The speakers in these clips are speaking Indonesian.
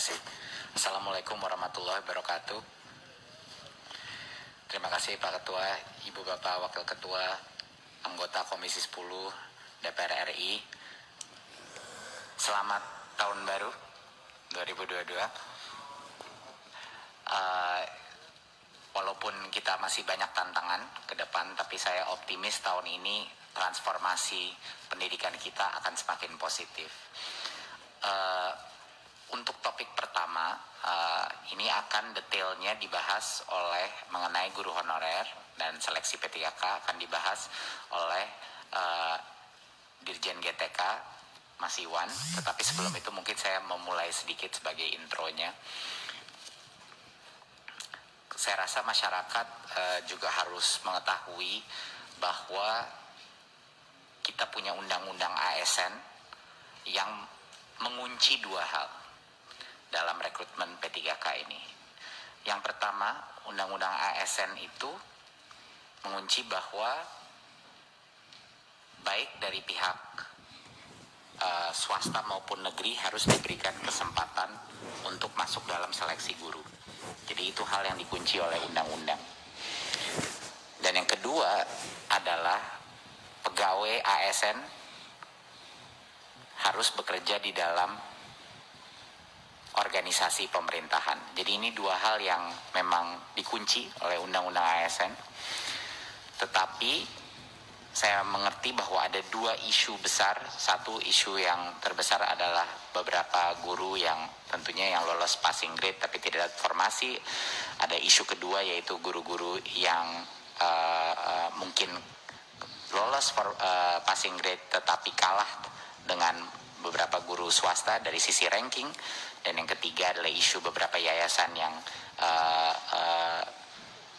kasih. Assalamualaikum warahmatullahi wabarakatuh. Terima kasih Pak Ketua, Ibu Bapak Wakil Ketua, anggota Komisi 10 DPR RI. Selamat tahun baru 2022. Walaupun kita masih banyak tantangan ke depan, tapi saya optimis tahun ini transformasi pendidikan kita akan semakin positif. Untuk topik pertama, ini akan detailnya dibahas oleh mengenai guru honorer dan seleksi P3K akan dibahas oleh Dirjen GTK Mas Iwan. Tetapi sebelum itu mungkin saya memulai sedikit sebagai intronya. Saya rasa masyarakat juga harus mengetahui bahwa kita punya undang-undang ASN yang mengunci dua hal dalam rekrutmen P3K ini. Yang pertama, undang-undang ASN itu mengunci bahwa baik dari pihak swasta maupun negeri harus diberikan kesempatan untuk masuk dalam seleksi guru. Jadi itu hal yang dikunci oleh undang-undang. Dan yang kedua adalah pegawai ASN harus bekerja di dalam organisasi pemerintahan. Jadi ini dua hal yang memang dikunci oleh undang-undang ASN. Tetapi saya mengerti bahwa ada dua isu besar. Satu isu yang terbesar adalah beberapa guru yang tentunya yang lolos passing grade tapi tidak ada formasi. Ada isu kedua yaitu guru-guru yang mungkin lolos passing grade tetapi kalah dengan beberapa guru swasta dari sisi ranking. Dan yang ketiga adalah isu beberapa yayasan yang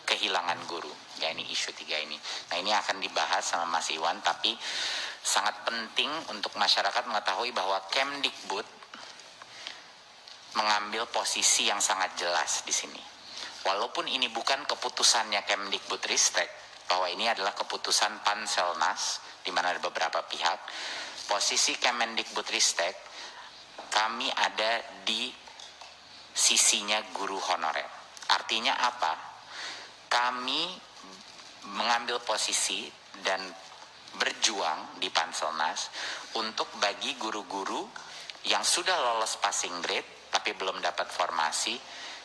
kehilangan guru. Ya, ini isu tiga ini. Nah, ini akan dibahas sama Mas Iwan, tapi sangat penting untuk masyarakat mengetahui bahwa Kemdikbud mengambil posisi yang sangat jelas di sini. Walaupun ini bukan keputusannya Kemdikbudristek, bahwa ini adalah keputusan Panselnas, di mana ada beberapa pihak, posisi Kemendikbudristek, kami ada di sisinya guru honorer. Artinya apa? Kami mengambil posisi dan berjuang di Panselnas untuk bagi guru-guru yang sudah lolos passing grade tapi belum dapat formasi,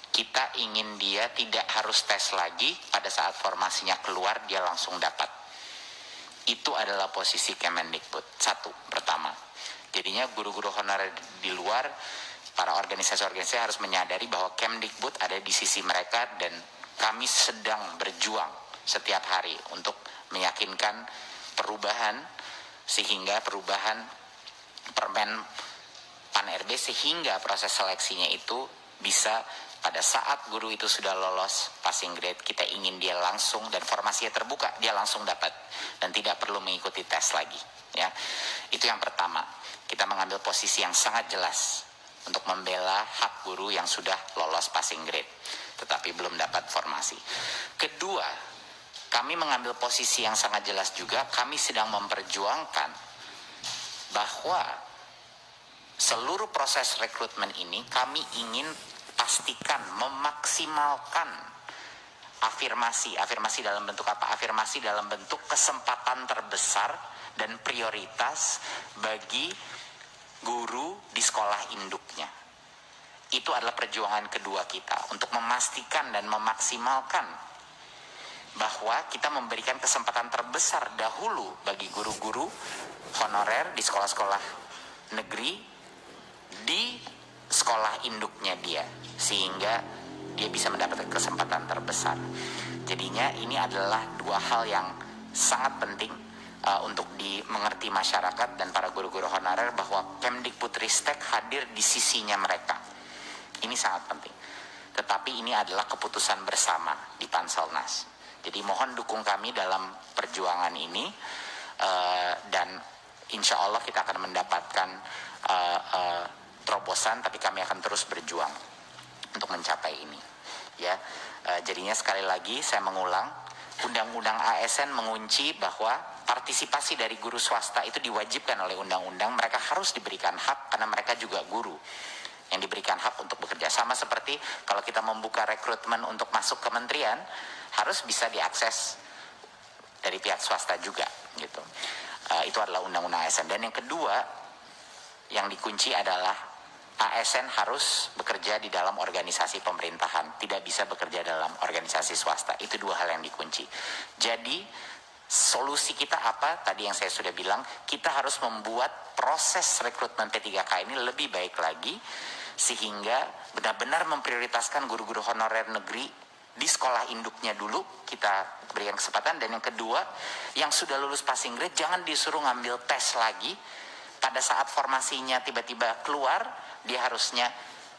kita ingin dia tidak harus tes lagi, pada saat formasinya keluar dia langsung dapat. Itu adalah posisi Kemendikbud. Satu, pertama. Jadinya guru-guru honorer di luar, para organisasi-organisasi harus menyadari bahwa Kemdikbud ada di sisi mereka dan kami sedang berjuang setiap hari untuk meyakinkan perubahan, sehingga perubahan Permen Pan-RB sehingga proses seleksinya itu bisa pada saat guru itu sudah lolos passing grade, kita ingin dia langsung dan formasinya terbuka, dia langsung dapat dan tidak perlu mengikuti tes lagi. Ya, itu yang pertama. Kita mengambil posisi yang sangat jelas untuk membela hak guru yang sudah lolos passing grade tetapi belum dapat formasi. Kedua, kami mengambil posisi yang sangat jelas juga. Kami sedang memperjuangkan bahwa seluruh proses rekrutmen ini kami ingin pastikan memaksimalkan afirmasi dalam bentuk apa? Afirmasi dalam bentuk kesempatan terbesar dan prioritas bagi guru di sekolah induknya. Itu adalah perjuangan kedua kita untuk memastikan dan memaksimalkan bahwa kita memberikan kesempatan terbesar dahulu bagi guru-guru honorer di sekolah-sekolah negeri di sekolah induknya dia, sehingga dia bisa mendapatkan kesempatan terbesar. Jadinya ini adalah dua hal yang sangat penting untuk dimengerti masyarakat dan para guru-guru honorer bahwa Kemdikbudristek hadir di sisinya mereka. Ini sangat penting. Tetapi ini adalah keputusan bersama di Panselnas. Jadi mohon dukung kami dalam perjuangan ini dan insya Allah kita akan mendapatkan terobosan, tapi kami akan terus berjuang untuk mencapai ini. Ya, jadinya sekali lagi saya mengulang, Undang-Undang ASN mengunci bahwa partisipasi dari guru swasta itu diwajibkan oleh undang-undang. Mereka harus diberikan hak karena mereka juga guru. yang diberikan hak untuk bekerja. Sama seperti kalau kita membuka rekrutmen untuk masuk kementerian, harus bisa diakses dari pihak swasta juga gitu. Itu adalah undang-undang ASN. Dan yang kedua yang dikunci adalah ASN harus bekerja di dalam organisasi pemerintahan, tidak bisa bekerja dalam organisasi swasta. Itu dua hal yang dikunci. Jadi solusi kita apa? Tadi yang saya sudah bilang, kita harus membuat proses rekrutmen P3K ini lebih baik lagi, sehingga benar-benar memprioritaskan guru-guru honorer negeri di sekolah induknya dulu, kita berikan kesempatan. Dan yang kedua, yang sudah lulus passing grade jangan disuruh ngambil tes lagi. Pada saat formasinya tiba-tiba keluar, dia harusnya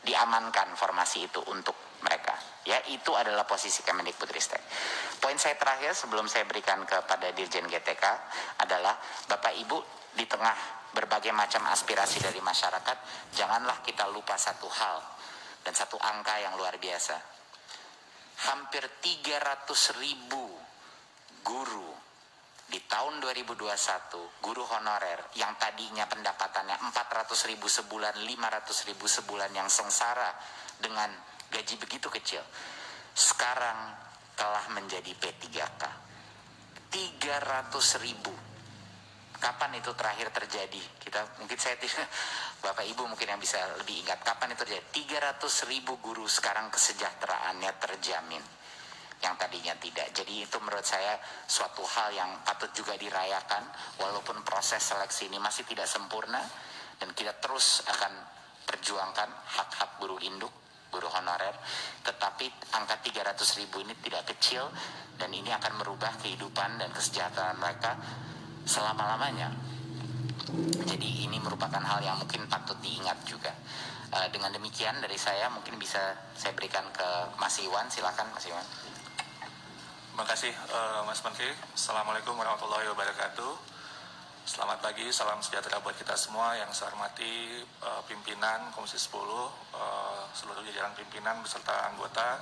diamankan formasi itu untuk mereka. Ya, itu adalah posisi Kemendikbudristek. Poin saya terakhir sebelum saya berikan kepada Dirjen GTK adalah, Bapak Ibu, di tengah berbagai macam aspirasi dari masyarakat, janganlah kita lupa satu hal dan satu angka yang luar biasa. Hampir 300.000 guru di tahun 2021, guru honorer yang tadinya pendapatannya 400.000 sebulan, 500.000 sebulan, yang sengsara dengan gaji begitu kecil, sekarang telah menjadi P3K. 300.000. Kapan itu terakhir terjadi? Mungkin saya tidak, Bapak Ibu mungkin yang bisa lebih ingat kapan itu terjadi. 300.000 guru sekarang kesejahteraannya terjamin, yang tadinya tidak. Jadi itu menurut saya suatu hal yang patut juga dirayakan, walaupun proses seleksi ini masih tidak sempurna, dan kita terus akan perjuangkan hak-hak guru induk, guru honorer. Tetapi angka 300.000 ini tidak kecil, dan ini akan merubah kehidupan dan kesejahteraan mereka selama-lamanya. Jadi ini merupakan hal yang mungkin patut diingat juga. Dengan demikian dari saya, mungkin bisa saya berikan ke Mas Iwan. Silakan Mas Iwan. Terima kasih Mas Menteri. Assalamualaikum warahmatullahi wabarakatuh. Selamat pagi, salam sejahtera buat kita semua. Yang saya hormati pimpinan Komisi 10, seluruh jajaran pimpinan beserta anggota,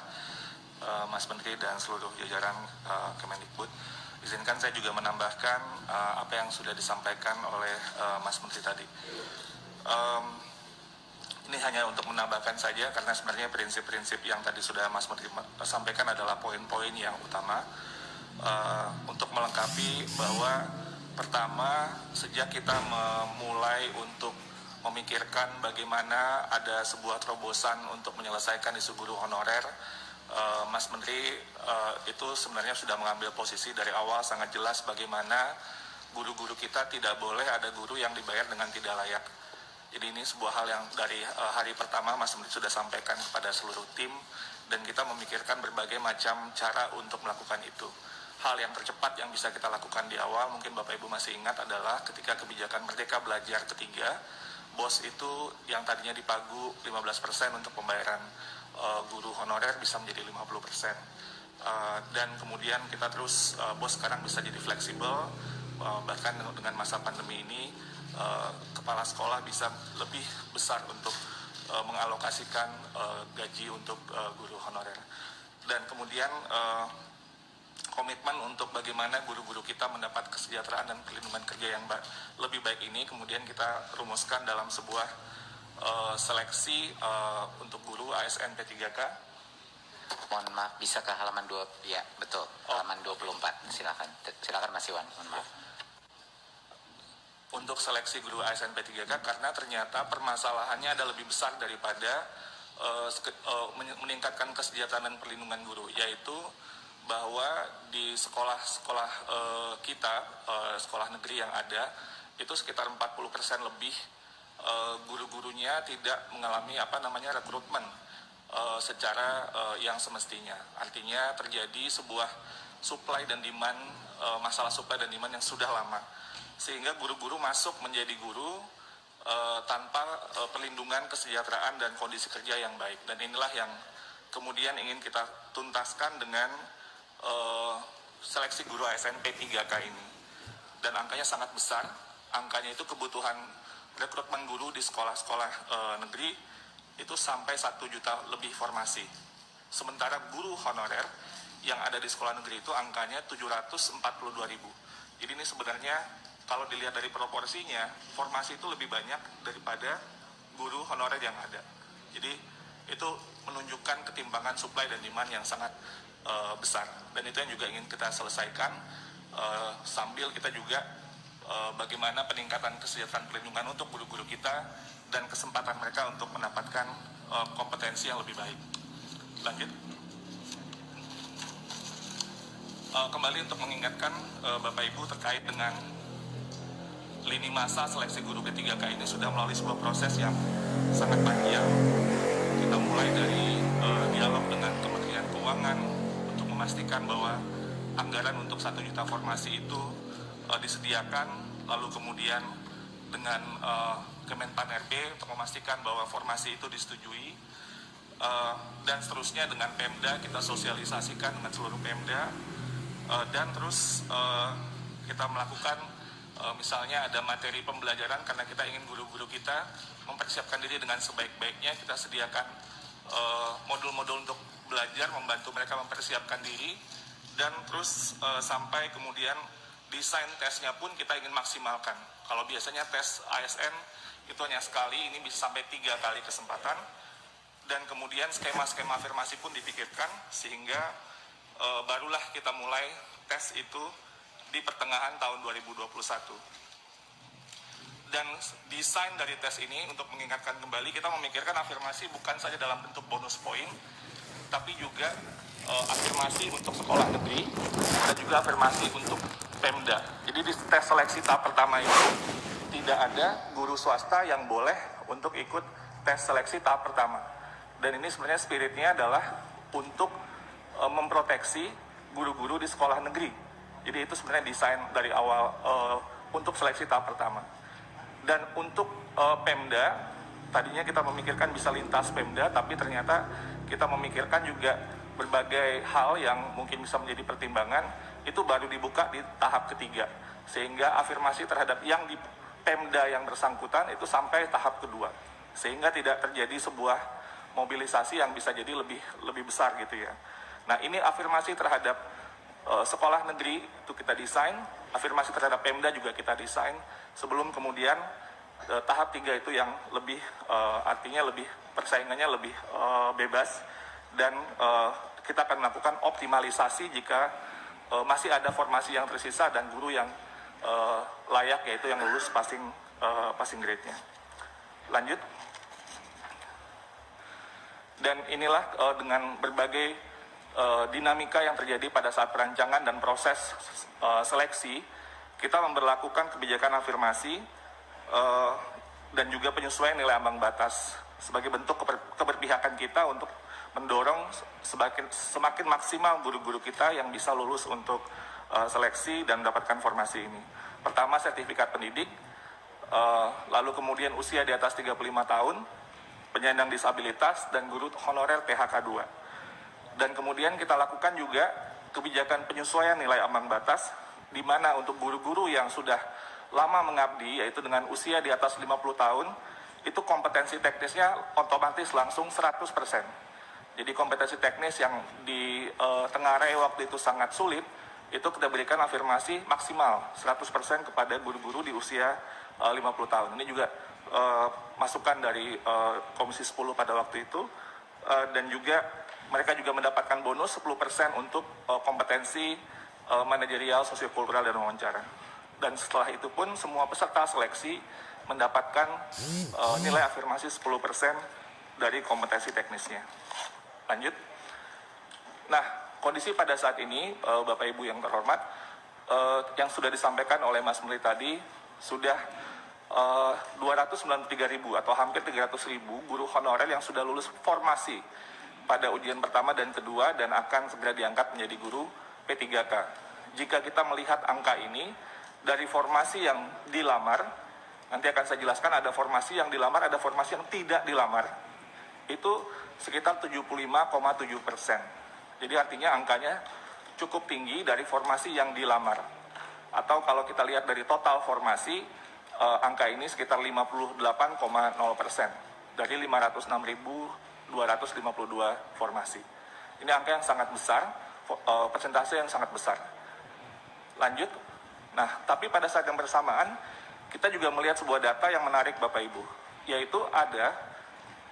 Mas Menteri dan seluruh jajaran Kemendikbud. Izinkan saya juga menambahkan apa yang sudah disampaikan oleh Mas Menteri tadi. Ini hanya untuk menambahkan saja, karena sebenarnya prinsip-prinsip yang tadi sudah Mas Menteri sampaikan adalah poin-poin yang utama untuk melengkapi bahwa pertama, sejak kita memulai untuk memikirkan bagaimana ada sebuah terobosan untuk menyelesaikan isu guru honorer, Mas Menteri itu sebenarnya sudah mengambil posisi dari awal sangat jelas bagaimana guru-guru kita tidak boleh ada guru yang dibayar dengan tidak layak. Jadi ini sebuah hal yang dari hari pertama Mas Menteri sudah sampaikan kepada seluruh tim, dan kita memikirkan berbagai macam cara untuk melakukan itu. Hal yang tercepat yang bisa kita lakukan di awal, mungkin Bapak Ibu masih ingat, adalah ketika kebijakan Merdeka Belajar ketiga, BOS itu yang tadinya dipagu 15% untuk pembayaran guru honorer bisa menjadi 50%. Dan kemudian kita terus, BOS sekarang bisa jadi fleksibel, bahkan dengan masa pandemi ini, kepala sekolah bisa lebih besar untuk mengalokasikan gaji untuk guru honorer. Dan kemudian komitmen untuk bagaimana guru-guru kita mendapat kesejahteraan dan perlindungan kerja yang lebih baik ini kemudian kita rumuskan dalam sebuah seleksi untuk guru ASN P3K. Mohon maaf, bisa ke halaman 2, ya betul, halaman 24. Silakan Mas Iwan. Mohon maaf. Untuk seleksi guru ASN P3K, karena ternyata permasalahannya ada lebih besar daripada meningkatkan kesejahteraan dan perlindungan guru, yaitu bahwa di sekolah-sekolah kita, sekolah negeri yang ada, itu sekitar 40% lebih guru-gurunya tidak mengalami rekrutmen secara yang semestinya. Artinya terjadi sebuah supply dan demand, masalah supply dan demand yang sudah lama, sehingga guru-guru masuk menjadi guru tanpa perlindungan kesejahteraan dan kondisi kerja yang baik. Dan inilah yang kemudian ingin kita tuntaskan dengan seleksi guru ASN P3K ini. Dan angkanya sangat besar. Angkanya itu kebutuhan rekrutmen guru di sekolah-sekolah negeri itu sampai 1 juta lebih formasi. Sementara guru honorer yang ada di sekolah negeri itu angkanya 742.000. Jadi ini sebenarnya kalau dilihat dari proporsinya, formasi itu lebih banyak daripada guru honorer yang ada. Jadi itu menunjukkan ketimpangan supply dan demand yang sangat besar, dan itu yang juga ingin kita selesaikan sambil kita juga bagaimana peningkatan kesejahteraan perlindungan untuk guru-guru kita dan kesempatan mereka untuk mendapatkan kompetensi yang lebih baik. Lanjut. Kembali untuk mengingatkan Bapak Ibu terkait dengan lini masa seleksi guru P3K ini sudah melalui sebuah proses yang sangat panjang. Kita mulai dari dialog dengan Kementerian Keuangan untuk memastikan bahwa anggaran untuk 1 juta formasi itu disediakan, lalu kemudian dengan Kemenpan RB untuk memastikan bahwa formasi itu disetujui, dan seterusnya dengan Pemda kita sosialisasikan dengan seluruh Pemda, dan terus kita melakukan misalnya ada materi pembelajaran karena kita ingin guru-guru kita mempersiapkan diri dengan sebaik-baiknya, kita sediakan modul-modul untuk belajar, membantu mereka mempersiapkan diri, dan terus sampai kemudian desain tesnya pun kita ingin maksimalkan. Kalau biasanya tes ASN itu hanya sekali, ini bisa sampai 3 kali kesempatan, dan kemudian skema-skema afirmasi pun dipikirkan sehingga barulah kita mulai tes itu di pertengahan tahun 2021. Dan desain dari tes ini untuk mengingatkan kembali, kita memikirkan afirmasi bukan saja dalam bentuk bonus poin, tapi juga afirmasi untuk sekolah negeri dan juga afirmasi untuk Pemda. Jadi di tes seleksi tahap pertama itu tidak ada guru swasta yang boleh untuk ikut tes seleksi tahap pertama. Dan ini sebenarnya spiritnya adalah untuk memproteksi guru-guru di sekolah negeri. Jadi itu sebenarnya desain dari awal untuk seleksi tahap pertama. Dan untuk Pemda, tadinya kita memikirkan bisa lintas Pemda, tapi ternyata kita memikirkan juga berbagai hal yang mungkin bisa menjadi pertimbangan, itu baru dibuka di tahap ketiga. Sehingga afirmasi terhadap yang di Pemda yang bersangkutan itu sampai tahap kedua. Sehingga tidak terjadi sebuah mobilisasi yang bisa jadi lebih besar gitu ya. Nah, ini afirmasi terhadap sekolah negeri itu kita desain, afirmasi terhadap Pemda juga kita desain, sebelum kemudian tahap 3 itu yang lebih artinya lebih persaingannya lebih bebas, dan kita akan melakukan optimalisasi jika masih ada formasi yang tersisa dan guru yang layak, yaitu yang lulus passing grade-nya. Lanjut. Dan inilah dengan berbagai dinamika yang terjadi pada saat perancangan dan proses seleksi, kita memberlakukan kebijakan afirmasi dan juga penyesuaian nilai ambang batas sebagai bentuk keberpihakan kita untuk mendorong semakin maksimal guru-guru kita yang bisa lulus untuk seleksi dan mendapatkan formasi ini. Pertama, sertifikat pendidik, lalu kemudian usia di atas 35 tahun, penyandang disabilitas, dan guru honorer PHK 2. Dan kemudian kita lakukan juga kebijakan penyesuaian nilai ambang batas, di mana untuk guru-guru yang sudah lama mengabdi, yaitu dengan usia di atas 50 tahun, itu kompetensi teknisnya otomatis langsung 100%. Jadi kompetensi teknis yang di Tenggarai waktu itu sangat sulit, itu kita berikan afirmasi maksimal 100% kepada guru-guru di usia 50 tahun. Ini juga masukan dari Komisi 10 pada waktu itu, dan juga mereka juga mendapatkan bonus 10% untuk kompetensi manajerial, sosiokultural, dan wawancara. Dan setelah itu pun semua peserta seleksi mendapatkan nilai afirmasi 10% dari kompetensi teknisnya. Lanjut. Nah, kondisi pada saat ini, Bapak Ibu yang terhormat, yang sudah disampaikan oleh Mas Menteri tadi, sudah 293.000 atau hampir 300.000 guru honorer yang sudah lulus formasi pada ujian pertama dan kedua dan akan segera diangkat menjadi guru P3K. Jika kita melihat angka ini dari formasi yang dilamar, nanti akan saya jelaskan ada formasi yang dilamar, ada formasi yang tidak dilamar. Itu sekitar 75,7%. Jadi artinya angkanya cukup tinggi dari formasi yang dilamar. Atau kalau kita lihat dari total formasi, angka ini sekitar 58,0% dari 506.252 formasi. Ini angka yang sangat besar, persentase yang sangat besar. Lanjut. Nah, tapi pada saat yang bersamaan, kita juga melihat sebuah data yang menarik Bapak Ibu, yaitu ada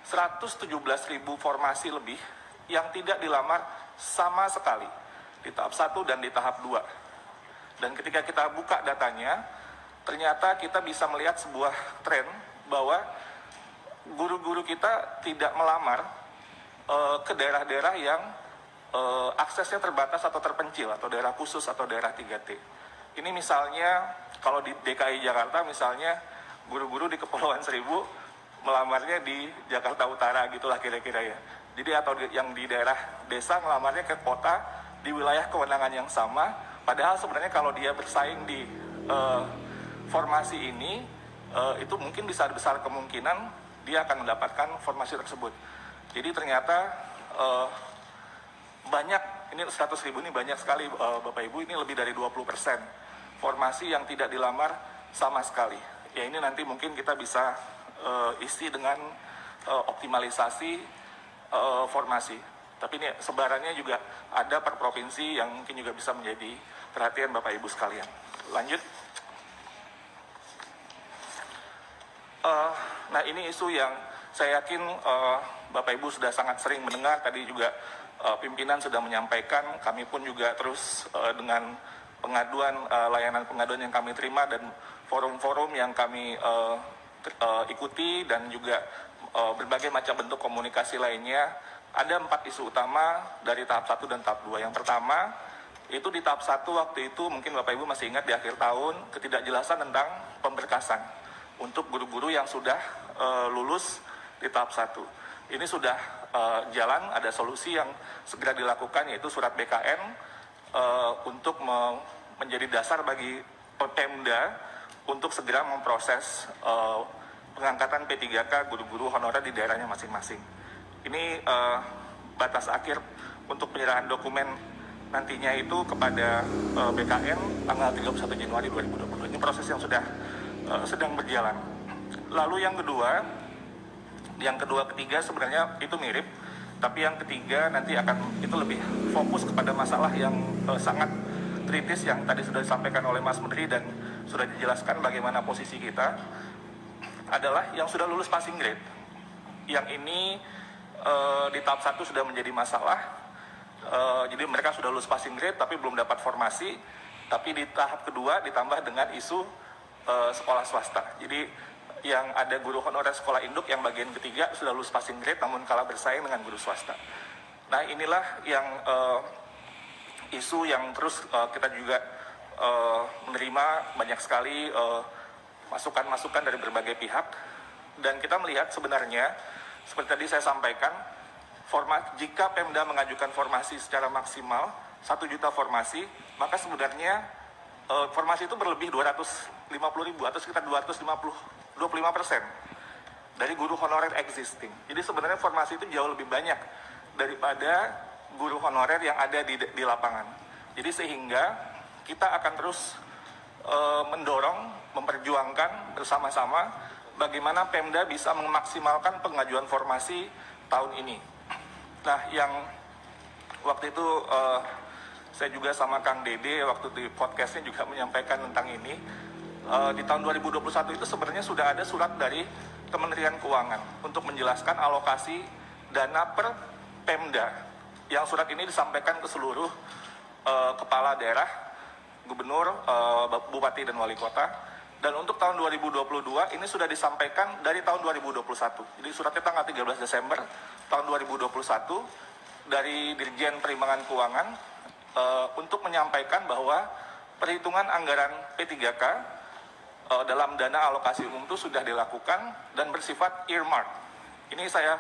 117.000 formasi lebih yang tidak dilamar sama sekali di tahap 1 dan di tahap 2. Dan ketika kita buka datanya, ternyata kita bisa melihat sebuah tren bahwa guru-guru kita tidak melamar ke daerah-daerah yang aksesnya terbatas atau terpencil, atau daerah khusus atau daerah 3T. Ini misalnya kalau di DKI Jakarta misalnya guru-guru di Kepulauan Seribu melamarnya di Jakarta Utara gitulah kira-kira ya. Jadi atau yang di daerah desa ngelamarnya ke kota di wilayah kewenangan yang sama, padahal sebenarnya kalau dia bersaing di formasi ini itu mungkin besar kemungkinan dia akan mendapatkan formasi tersebut. Jadi ternyata banyak, ini 100.000 ini banyak sekali Bapak Ibu, ini lebih dari 20% formasi yang tidak dilamar sama sekali. Ya ini nanti mungkin kita bisa isi dengan optimalisasi formasi. Tapi ini sebarannya juga ada per provinsi yang mungkin juga bisa menjadi perhatian Bapak Ibu sekalian. Lanjut. Nah ini isu yang saya yakin Bapak Ibu sudah sangat sering mendengar. Tadi juga pimpinan sudah menyampaikan, kami pun juga terus dengan pengaduan, layanan pengaduan yang kami terima dan forum-forum yang kami ikuti dan juga berbagai macam bentuk komunikasi lainnya. Ada 4 isu utama dari tahap 1 dan tahap 2. Yang pertama, itu di tahap 1 waktu itu mungkin Bapak Ibu masih ingat di akhir tahun, ketidakjelasan tentang pemberkasan untuk guru-guru yang sudah lulus di tahap 1. Ini sudah jalan, ada solusi yang segera dilakukan yaitu surat BKN untuk menjadi dasar bagi Pemda untuk segera memproses pengangkatan P3K guru-guru honorer di daerahnya masing-masing. Ini batas akhir untuk penyerahan dokumen nantinya itu kepada BKN tanggal 31 Januari 2020. Ini proses yang sudah sedang berjalan. Lalu yang kedua, ketiga sebenarnya itu mirip, tapi yang ketiga nanti akan itu lebih fokus kepada masalah yang sangat kritis yang tadi sudah disampaikan oleh Mas Menteri dan sudah dijelaskan bagaimana posisi kita, adalah yang sudah lulus passing grade. Yang ini di tahap 1 sudah menjadi masalah, jadi mereka sudah lulus passing grade tapi belum dapat formasi, tapi di tahap kedua ditambah dengan isu sekolah swasta. Jadi yang ada guru honorer sekolah induk yang bagian ketiga sudah lulus passing grade namun kalah bersaing dengan guru swasta. Nah inilah yang isu yang terus kita juga menerima banyak sekali masukan-masukan dari berbagai pihak, dan kita melihat sebenarnya seperti tadi saya sampaikan, jika Pemda mengajukan formasi secara maksimal 1 juta formasi, maka sebenarnya formasi itu berlebih 250.000 atau sekitar 25% dari guru honorer existing. Jadi sebenarnya formasi itu jauh lebih banyak daripada guru honorer yang ada di lapangan. Jadi sehingga kita akan terus mendorong, memperjuangkan bersama-sama bagaimana Pemda bisa memaksimalkan pengajuan formasi tahun ini. Nah, yang waktu itu saya juga sama Kang Dede waktu di podcastnya juga menyampaikan tentang ini. Di tahun 2021 itu sebenarnya sudah ada surat dari Kementerian Keuangan untuk menjelaskan alokasi dana per Pemda. Yang surat ini disampaikan ke seluruh kepala daerah, gubernur, bupati dan wali kota. Dan untuk tahun 2022 ini sudah disampaikan dari tahun 2021. Jadi suratnya tanggal 13 Desember tahun 2021 dari Dirjen Perimbangan Keuangan untuk menyampaikan bahwa perhitungan anggaran P3K dalam dana alokasi umum itu sudah dilakukan dan bersifat earmark. Ini saya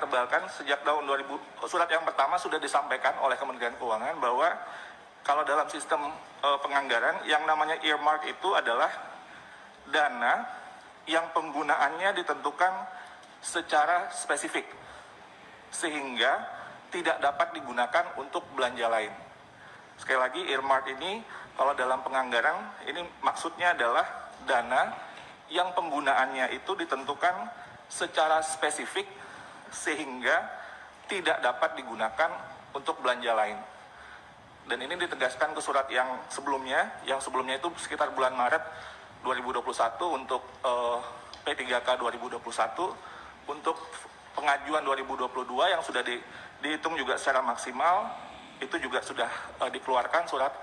tebalkan sejak tahun 2000, surat yang pertama sudah disampaikan oleh Kementerian Keuangan bahwa kalau dalam sistem penganggaran yang namanya earmark itu adalah dana yang penggunaannya ditentukan secara spesifik sehingga tidak dapat digunakan untuk belanja lain. Sekali lagi, earmark ini kalau dalam penganggaran ini maksudnya adalah dana yang penggunaannya itu ditentukan secara spesifik sehingga tidak dapat digunakan untuk belanja lain. Dan ini ditegaskan ke surat yang sebelumnya itu sekitar bulan Maret 2021 untuk P3K 2021 untuk pengajuan 2022 yang sudah dihitung juga secara maksimal, itu juga sudah dikeluarkan surat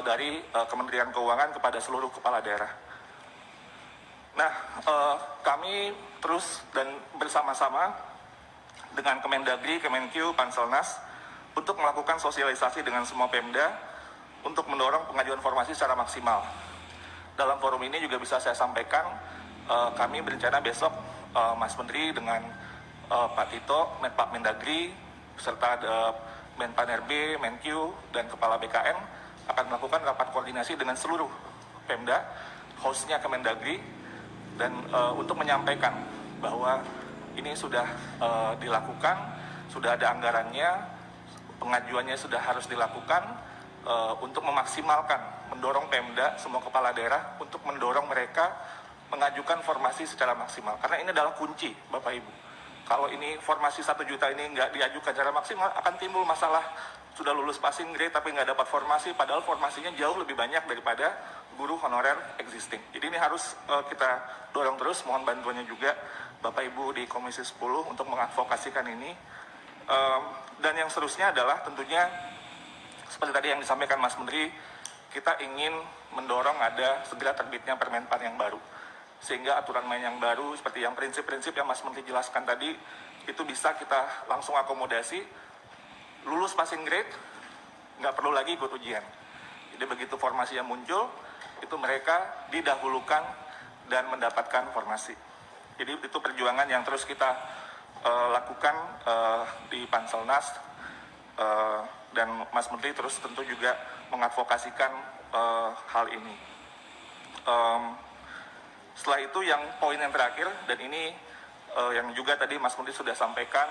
dari Kementerian Keuangan kepada seluruh kepala daerah. Nah, kami terus dan bersama-sama dengan Kemendagri, Kemenkyu, Panselnas untuk melakukan sosialisasi dengan semua Pemda untuk mendorong pengajuan formasi secara maksimal. Dalam forum ini juga bisa saya sampaikan, kami berencana besok Mas Menteri dengan Pak Tito, Pak Mendagri, serta Menpan RB, Menkyu, dan Kepala BKN akan melakukan rapat koordinasi dengan seluruh Pemda, hostnya Kemendagri, dan untuk menyampaikan bahwa ini sudah dilakukan, sudah ada anggarannya, pengajuannya sudah harus dilakukan untuk memaksimalkan, mendorong Pemda, semua kepala daerah untuk mendorong mereka mengajukan formasi secara maksimal. Karena ini adalah kunci, Bapak Ibu. Kalau ini formasi 1 juta ini nggak diajukan secara maksimal, akan timbul masalah sudah lulus passing grade tapi nggak dapat formasi, padahal formasinya jauh lebih banyak daripada guru honorer existing. Jadi ini harus kita dorong terus, mohon bantuannya juga Bapak Ibu di Komisi 10 untuk mengadvokasikan ini. Dan yang seterusnya adalah tentunya seperti tadi yang disampaikan Mas Menteri, kita ingin mendorong ada segera terbitnya Permenpan yang baru. Sehingga aturan main yang baru, seperti yang prinsip-prinsip yang Mas Menteri jelaskan tadi, itu bisa kita langsung akomodasi, lulus passing grade, nggak perlu lagi ikut ujian. Jadi begitu formasi yang muncul, itu mereka didahulukan dan mendapatkan formasi. Jadi itu perjuangan yang terus kita lakukan di Panselnas, dan Mas Menteri terus tentu juga mengadvokasikan hal ini. Setelah itu yang poin yang terakhir, dan ini yang juga tadi Mas Menteri sudah sampaikan,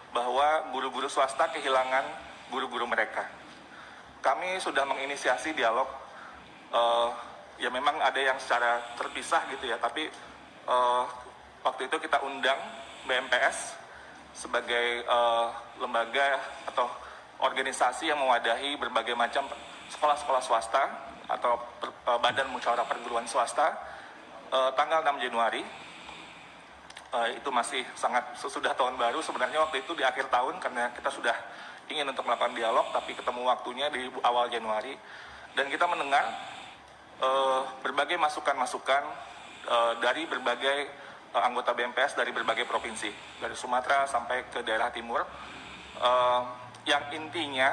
bahwa guru-guru swasta kehilangan guru-guru mereka. Kami sudah menginisiasi dialog, ya memang ada yang secara terpisah gitu ya, tapi waktu itu kita undang BMPS sebagai lembaga atau organisasi yang mewadahi berbagai macam sekolah-sekolah swasta atau badan musyawarah perguruan swasta, tanggal 6 Januari. Itu masih sangat sesudah tahun baru, sebenarnya waktu itu di akhir tahun karena kita sudah ingin untuk melakukan dialog, tapi ketemu waktunya di awal Januari, dan kita mendengar berbagai masukan-masukan dari berbagai anggota BMPS dari berbagai provinsi, dari Sumatera sampai ke daerah timur, yang intinya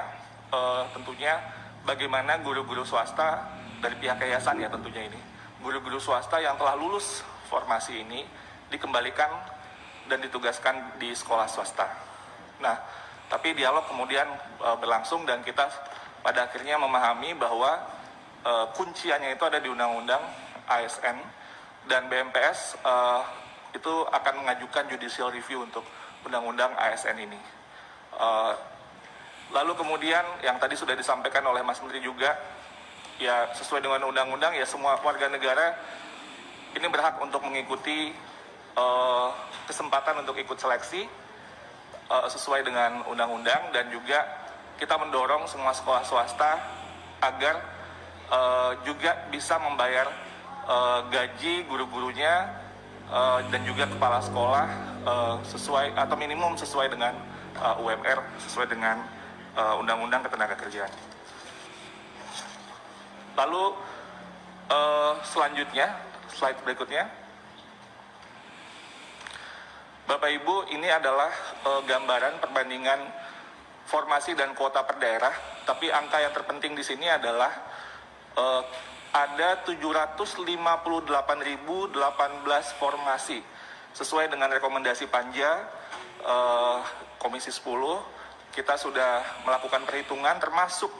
tentunya bagaimana guru-guru swasta dari pihak yayasan ya tentunya ini, guru-guru swasta yang telah lulus formasi ini dikembalikan dan ditugaskan di sekolah swasta. Nah, tapi dialog kemudian berlangsung dan kita pada akhirnya memahami bahwa kunciannya itu ada di Undang-Undang ASN, dan BMPS itu akan mengajukan judicial review untuk Undang-Undang ASN ini. Lalu kemudian yang tadi sudah disampaikan oleh Mas Menteri juga, ya sesuai dengan undang-undang ya semua warga negara ini berhak untuk mengikuti kesempatan untuk ikut seleksi sesuai dengan undang-undang, dan juga kita mendorong semua sekolah swasta agar juga bisa membayar gaji guru-gurunya dan juga kepala sekolah sesuai atau minimum sesuai dengan UMR, sesuai dengan Undang-Undang Ketenagakerjaan. Lalu selanjutnya, slide berikutnya, Bapak Ibu, ini adalah gambaran perbandingan formasi dan kuota per daerah. Tapi angka yang terpenting di sini adalah ada 758.018 formasi sesuai dengan rekomendasi Panja Komisi 10. Kita sudah melakukan perhitungan termasuk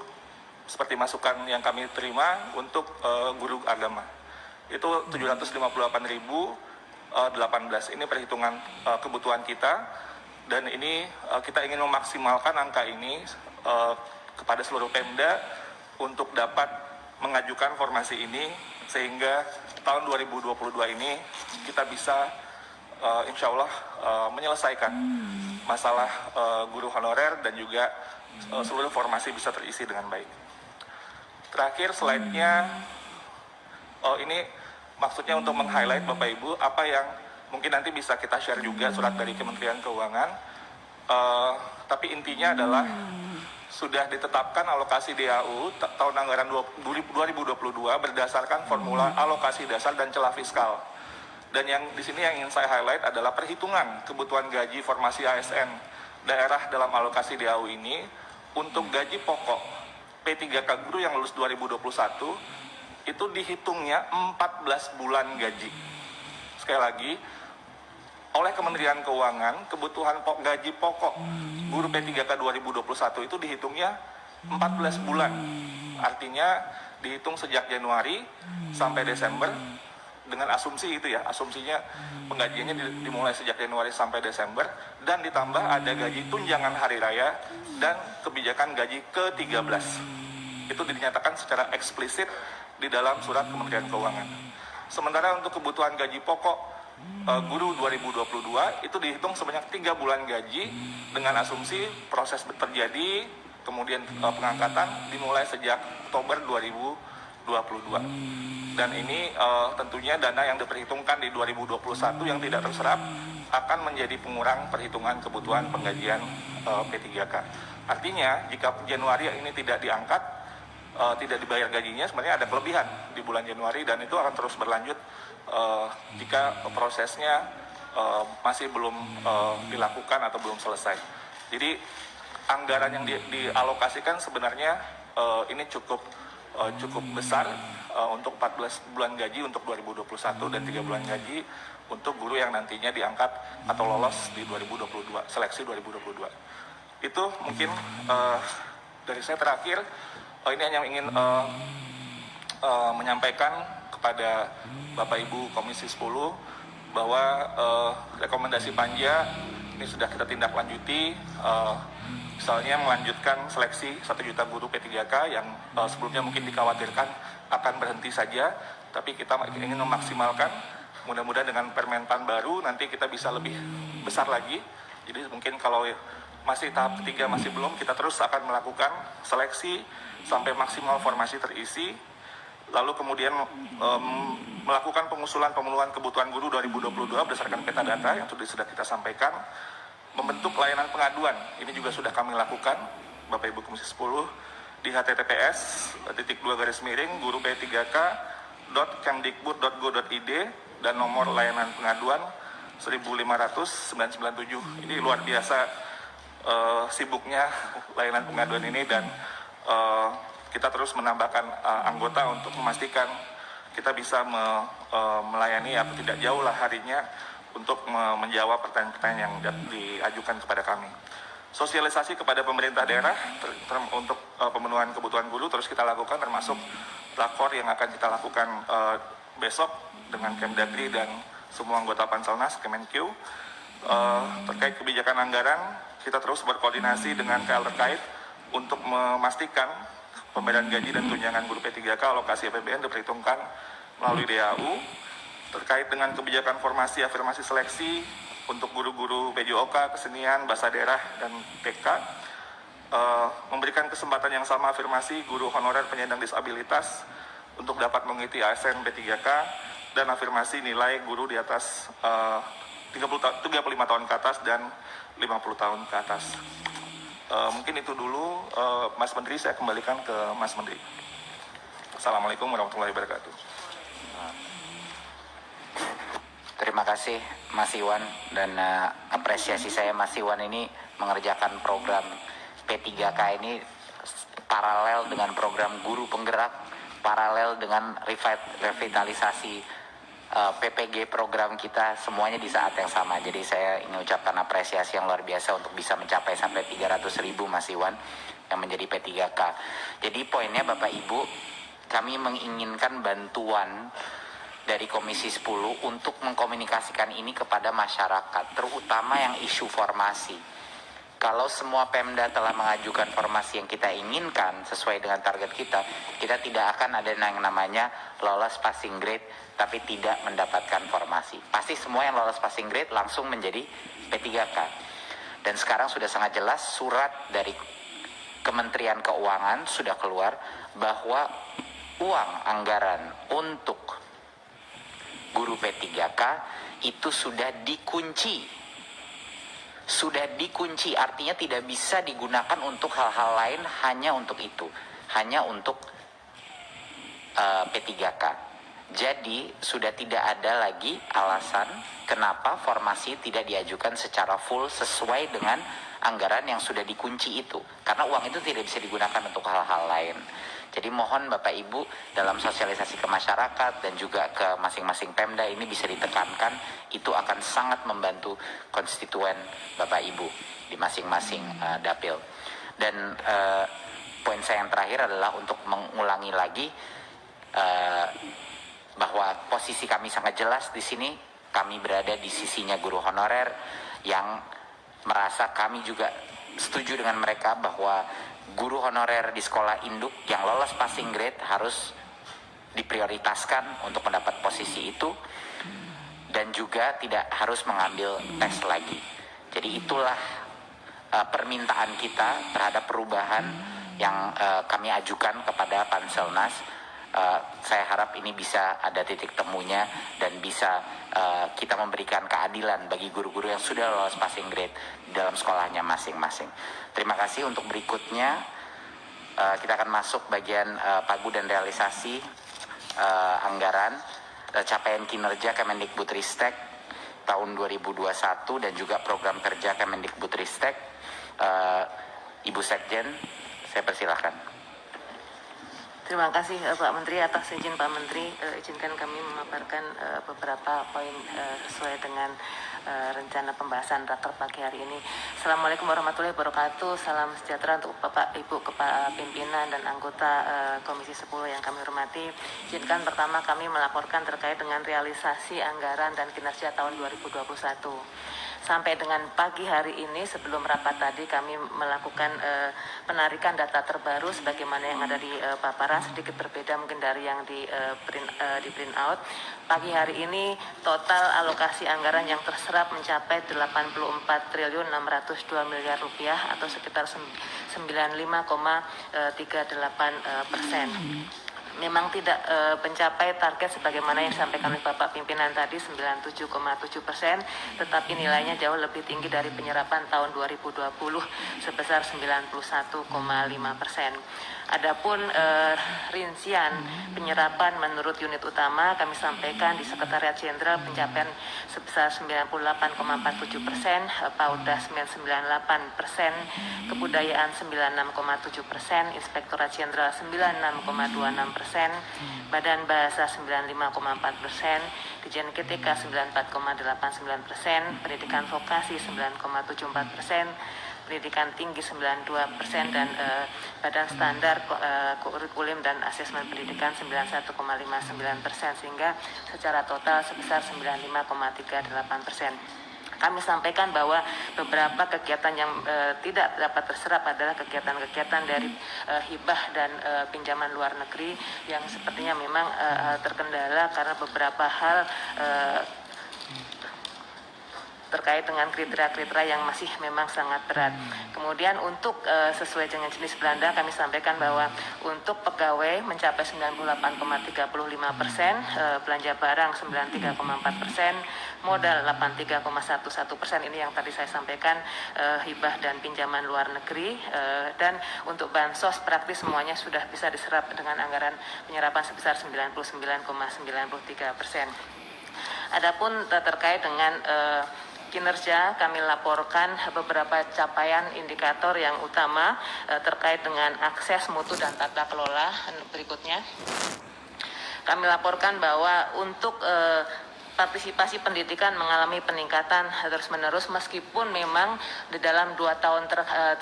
seperti masukan yang kami terima untuk guru agama. Itu 758.018. Ini perhitungan kebutuhan kita, dan ini kita ingin memaksimalkan angka ini kepada seluruh Pemda untuk dapat mengajukan formasi ini, sehingga tahun 2022 ini kita bisa insya Allah menyelesaikan masalah guru honorer dan juga seluruh formasi bisa terisi dengan baik. Terakhir slide-nya, ini maksudnya untuk meng-highlight Bapak Ibu apa yang Mungkin nanti bisa kita share juga surat dari Kementerian Keuangan. Tapi intinya adalah sudah ditetapkan alokasi DAU tahun anggaran 2022 berdasarkan formula alokasi dasar dan celah fiskal. Dan yang di sini yang ingin saya highlight adalah perhitungan kebutuhan gaji formasi ASN daerah dalam alokasi DAU ini untuk gaji pokok P3K guru yang lulus 2021 itu dihitungnya 14 bulan gaji. Sekali lagi, oleh Kementerian Keuangan, kebutuhan gaji pokok guru P3K 2021 itu dihitungnya 14 bulan. Artinya dihitung sejak Januari sampai Desember dengan asumsi itu ya, asumsinya penggajiannya dimulai sejak Januari sampai Desember dan ditambah ada gaji tunjangan hari raya dan kebijakan gaji ke-13. Itu dinyatakan secara eksplisit di dalam surat Kementerian Keuangan. Sementara untuk kebutuhan gaji pokok guru 2022 itu dihitung sebanyak 3 bulan gaji dengan asumsi proses terjadi, kemudian pengangkatan dimulai sejak Oktober 2022. Dan ini tentunya dana yang diperhitungkan di 2021 yang tidak terserap akan menjadi pengurang perhitungan kebutuhan penggajian P3K. Artinya jika Januari ini tidak diangkat, tidak dibayar gajinya, sebenarnya ada kelebihan di bulan Januari dan itu akan terus berlanjut jika prosesnya masih belum dilakukan atau belum selesai. Jadi anggaran yang dialokasikan sebenarnya ini cukup besar untuk 14 bulan gaji untuk 2021 dan 3 bulan gaji untuk guru yang nantinya diangkat atau lolos di 2022, seleksi 2022. Itu mungkin dari saya terakhir. Ini hanya ingin menyampaikan kepada Bapak Ibu Komisi 10 bahwa rekomendasi panja ini sudah kita tindak lanjuti, misalnya melanjutkan seleksi 1 juta guru P3K yang sebelumnya mungkin dikhawatirkan akan berhenti saja, tapi kita ingin memaksimalkan, mudah-mudahan dengan Permenpan baru nanti kita bisa lebih besar lagi. Jadi mungkin kalau masih tahap ketiga masih belum, kita terus akan melakukan seleksi sampai maksimal formasi terisi, lalu kemudian melakukan pengusulan pemenuhan kebutuhan guru 2022 berdasarkan peta data yang sudah kita sampaikan, membentuk layanan pengaduan, ini juga sudah kami lakukan, Bapak Ibu Komisi 10, di https://guru p3k.kemdikbud.go.id dan nomor layanan pengaduan 15997. Ini luar biasa sibuknya layanan pengaduan ini dan kita terus menambahkan anggota untuk memastikan kita bisa melayani atau tidak jauh lah harinya untuk menjawab pertanyaan-pertanyaan yang diajukan kepada kami. Sosialisasi kepada pemerintah daerah untuk pemenuhan kebutuhan guru terus kita lakukan, termasuk rakor yang akan kita lakukan besok dengan Kemdagri dan semua anggota Panselnas, Kemenkeu. Terkait kebijakan anggaran, kita terus berkoordinasi dengan KL terkait untuk memastikan pembayaran gaji dan tunjangan guru P3K alokasi APBN diperhitungkan melalui DAU. Terkait dengan kebijakan formasi afirmasi seleksi untuk guru-guru PJOK, kesenian, bahasa daerah, dan TK, memberikan kesempatan yang sama afirmasi guru honorer penyandang disabilitas untuk dapat mengikuti ASN P3K dan afirmasi nilai guru di atas 35 tahun ke atas dan 50 tahun ke atas. Mungkin itu dulu, Mas Menteri, saya kembalikan ke Mas Menteri. Assalamualaikum warahmatullahi wabarakatuh. Terima kasih Mas Iwan, dan apresiasi saya Mas Iwan ini mengerjakan program P3K ini paralel dengan program guru penggerak, paralel dengan revitalisasi PPG program kita, semuanya di saat yang sama. Jadi saya ingin ucapkan apresiasi yang luar biasa untuk bisa mencapai sampai 300.000 Mas Iwan yang menjadi P3K. Jadi poinnya Bapak Ibu, kami menginginkan bantuan dari Komisi 10 untuk mengkomunikasikan ini kepada masyarakat, terutama yang isu formasi. Kalau semua Pemda telah mengajukan formasi yang kita inginkan sesuai dengan target kita, kita tidak akan ada yang namanya lolos passing grade tapi tidak mendapatkan formasi. Pasti semua yang lolos passing grade langsung menjadi P3K. Dan sekarang sudah sangat jelas surat dari Kementerian Keuangan sudah keluar bahwa uang anggaran untuk guru P3K itu sudah dikunci. Artinya tidak bisa digunakan untuk hal-hal lain, hanya untuk itu, hanya untuk P3K. Jadi sudah tidak ada lagi alasan kenapa formasi tidak diajukan secara full sesuai dengan anggaran yang sudah dikunci itu, karena uang itu tidak bisa digunakan untuk hal-hal lain. Jadi mohon Bapak Ibu dalam sosialisasi ke masyarakat dan juga ke masing-masing Pemda ini bisa ditekankan, itu akan sangat membantu konstituen Bapak Ibu di masing-masing dapil. Dan poin saya yang terakhir adalah untuk mengulangi lagi bahwa posisi kami sangat jelas di sini. Kami berada di sisinya guru honorer yang merasa kami juga setuju dengan mereka bahwa guru honorer di sekolah induk yang lolos passing grade harus diprioritaskan untuk mendapat posisi itu, dan juga tidak harus mengambil tes lagi. Jadi itulah permintaan kita terhadap perubahan yang kami ajukan kepada Panselnas. Saya harap ini bisa ada titik temunya dan bisa kita memberikan keadilan bagi guru-guru yang sudah lolos passing grade di dalam sekolahnya masing-masing. Terima kasih. Untuk berikutnya kita akan masuk bagian pagu dan realisasi anggaran capaian kinerja Kemendikbudristek tahun 2021 dan juga program kerja Kemendikbudristek. Ibu Sekjen, saya persilahkan. Terima kasih Pak Menteri. Atas izin Pak Menteri, izinkan kami memaparkan beberapa poin sesuai dengan rencana pembahasan raker pagi hari ini. Assalamualaikum warahmatullahi wabarakatuh. Salam sejahtera untuk Bapak, Ibu, Kepala Pimpinan dan anggota Komisi 10 yang kami hormati. Izinkan pertama kami melaporkan terkait dengan realisasi anggaran dan kinerja tahun 2021. Sampai dengan pagi hari ini sebelum rapat tadi kami melakukan penarikan data terbaru sebagaimana yang ada di paparan, sedikit berbeda mungkin dari yang di print out. Pagi hari ini total alokasi anggaran yang terserap mencapai 84 triliun 602 miliar rupiah atau sekitar 95,38%. Memang tidak mencapai target sebagaimana yang disampaikan oleh Bapak Pimpinan tadi 97,7%, tetapi nilainya jauh lebih tinggi dari penyerapan tahun 2020 sebesar 91,5%. Adapun rincian penyerapan menurut unit utama kami sampaikan di Sekretariat Jenderal pencapaian sebesar 98,47%, PAUDA 998%, Kebudayaan 96,7%, Inspektorat Jenderal 96,26%, Badan Bahasa 95,4%, Dijen KTK 94,89%, Pendidikan Vokasi 9,74%, Pendidikan Tinggi 92% dan Badan Standar Kurikulum dan Asesmen Pendidikan 91,59%, sehingga secara total sebesar 95,38%. Kami sampaikan bahwa beberapa kegiatan yang tidak dapat terserap adalah kegiatan-kegiatan dari hibah dan pinjaman luar negeri yang sepertinya memang terkendala karena beberapa hal terkait dengan kriteria-kriteria yang masih memang sangat berat. Kemudian untuk sesuai dengan jenis belanja kami sampaikan bahwa untuk pegawai mencapai 98,35%, belanja barang 93,4%, modal 83,11%, ini yang tadi saya sampaikan hibah dan pinjaman luar negeri, dan untuk bansos praktis semuanya sudah bisa diserap dengan anggaran penyerapan sebesar 99,93%. Adapun terkait dengan kinerja, kami laporkan beberapa capaian indikator yang utama terkait dengan akses, mutu, dan tata kelola. Berikutnya, kami laporkan bahwa untuk partisipasi pendidikan mengalami peningkatan terus-menerus meskipun memang di dalam 2 tahun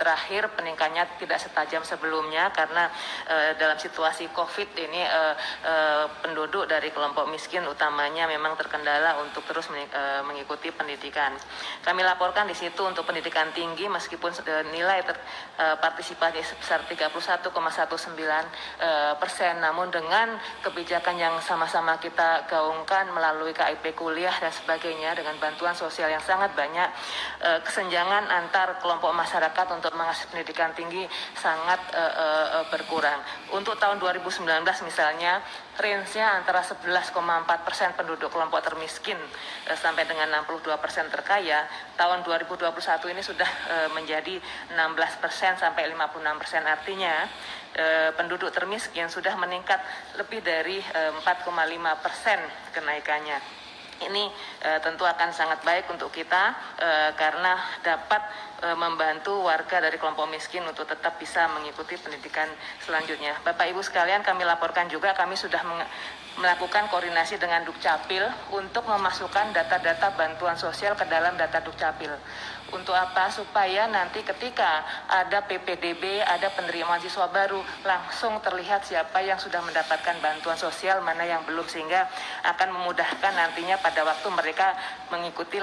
terakhir peningkatannya tidak setajam sebelumnya karena dalam situasi COVID ini penduduk dari kelompok miskin utamanya memang terkendala untuk terus mengikuti pendidikan. Kami laporkan di situ untuk pendidikan tinggi meskipun nilai partisipasi sebesar 31,19%, namun dengan kebijakan yang sama-sama kita gaungkan melalui KIP KIP kuliah dan sebagainya dengan bantuan sosial yang sangat banyak, kesenjangan antar kelompok masyarakat untuk mengakses pendidikan tinggi sangat berkurang. Untuk tahun 2019 misalnya, range-nya antara 11,4% penduduk kelompok termiskin sampai dengan 62% terkaya. Tahun 2021 ini sudah menjadi 16% sampai 56%, artinya penduduk termiskin sudah meningkat lebih dari 4,5% kenaikannya. Ini tentu akan sangat baik untuk kita karena dapat membantu warga dari kelompok miskin untuk tetap bisa mengikuti pendidikan selanjutnya. Bapak Ibu sekalian, kami laporkan juga kami sudah melakukan koordinasi dengan Dukcapil untuk memasukkan data-data bantuan sosial ke dalam data Dukcapil. Untuk apa? Supaya nanti ketika ada PPDB, ada penerimaan siswa baru, langsung terlihat siapa yang sudah mendapatkan bantuan sosial, mana yang belum, sehingga akan memudahkan nantinya pada waktu mereka mengikuti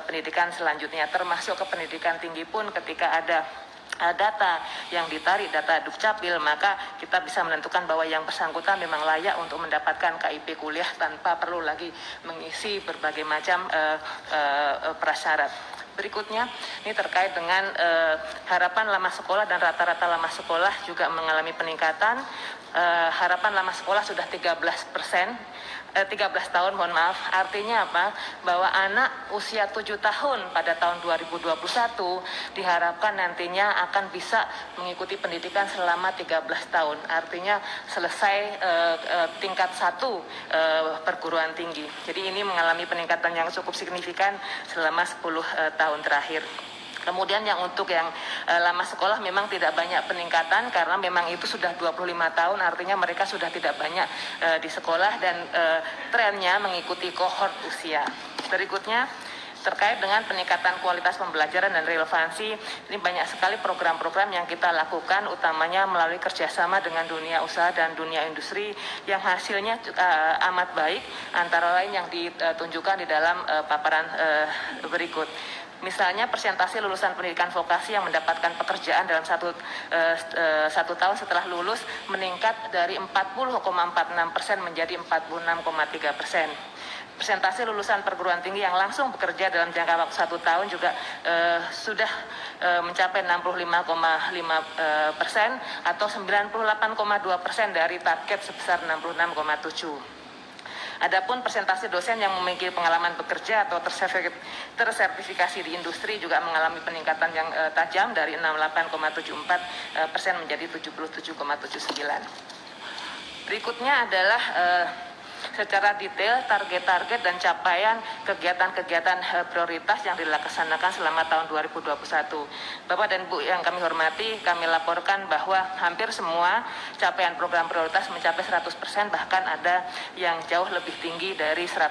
pendidikan selanjutnya, termasuk ke pendidikan tinggi pun ketika ada data yang ditarik, data Dukcapil, maka kita bisa menentukan bahwa yang bersangkutan memang layak untuk mendapatkan KIP kuliah tanpa perlu lagi mengisi berbagai macam prasyarat. Berikutnya, ini terkait dengan harapan lama sekolah dan rata-rata lama sekolah juga mengalami peningkatan. Harapan lama sekolah sudah 13 tahun, mohon maaf. Artinya apa? Bahwa anak usia 7 tahun pada tahun 2021 diharapkan nantinya akan bisa mengikuti pendidikan selama 13 tahun. Artinya selesai tingkat 1 perguruan tinggi. Jadi ini mengalami peningkatan yang cukup signifikan selama 10 tahun terakhir. Kemudian yang untuk yang lama sekolah memang tidak banyak peningkatan karena memang itu sudah 25 tahun, artinya mereka sudah tidak banyak di sekolah dan trennya mengikuti kohort usia. Berikutnya terkait dengan peningkatan kualitas pembelajaran dan relevansi, ini banyak sekali program-program yang kita lakukan, utamanya melalui kerjasama dengan dunia usaha dan dunia industri yang hasilnya amat baik, antara lain yang ditunjukkan di dalam paparan berikut. Misalnya persentase lulusan pendidikan vokasi yang mendapatkan pekerjaan dalam satu tahun setelah lulus meningkat dari 40,46% menjadi 46,3%. Persentase lulusan perguruan tinggi yang langsung bekerja dalam jangka waktu 1 tahun juga sudah mencapai 65,5% atau 98,2% dari target sebesar 66,7%. Adapun persentase dosen yang memiliki pengalaman bekerja atau tersertifikasi di industri juga mengalami peningkatan yang tajam dari 68,74% menjadi 77,79%. Berikutnya adalah secara detail target-target dan capaian kegiatan-kegiatan prioritas yang dilaksanakan selama tahun 2021. Bapak dan Bu yang kami hormati, kami laporkan bahwa hampir semua capaian program prioritas mencapai 100%, bahkan ada yang jauh lebih tinggi dari 100%.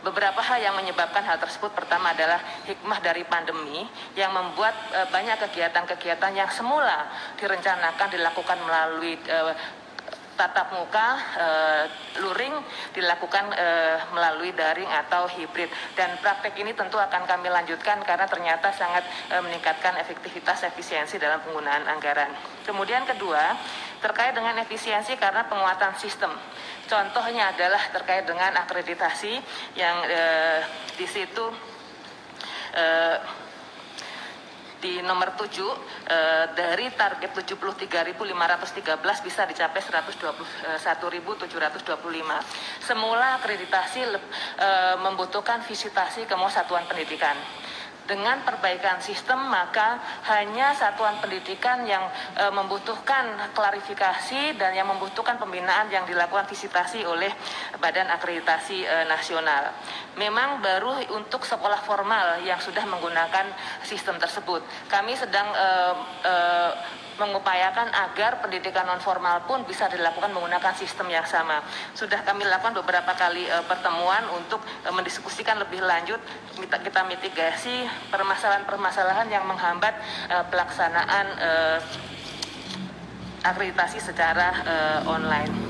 Beberapa hal yang menyebabkan hal tersebut, pertama adalah hikmah dari pandemi yang membuat banyak kegiatan-kegiatan yang semula direncanakan dilakukan melalui tatap muka, luring dilakukan melalui daring atau hibrid, dan praktek ini tentu akan kami lanjutkan karena ternyata sangat meningkatkan efisiensi dalam penggunaan anggaran. Kemudian kedua, terkait dengan efisiensi karena penguatan sistem. Contohnya adalah terkait dengan akreditasi yang di situ di nomor 7 dari target 73.513 bisa dicapai 121.725. Semula akreditasi membutuhkan visitasi ke satuan pendidikan. Dengan perbaikan sistem, maka hanya satuan pendidikan yang membutuhkan klarifikasi dan yang membutuhkan pembinaan yang dilakukan visitasi oleh Badan Akreditasi Nasional. Memang baru untuk sekolah formal yang sudah menggunakan sistem tersebut. Kami sedang mengupayakan agar pendidikan non formal pun bisa dilakukan menggunakan sistem yang sama. Sudah kami lakukan beberapa kali pertemuan untuk mendiskusikan lebih lanjut, kita mitigasi permasalahan-permasalahan yang menghambat pelaksanaan akreditasi secara online.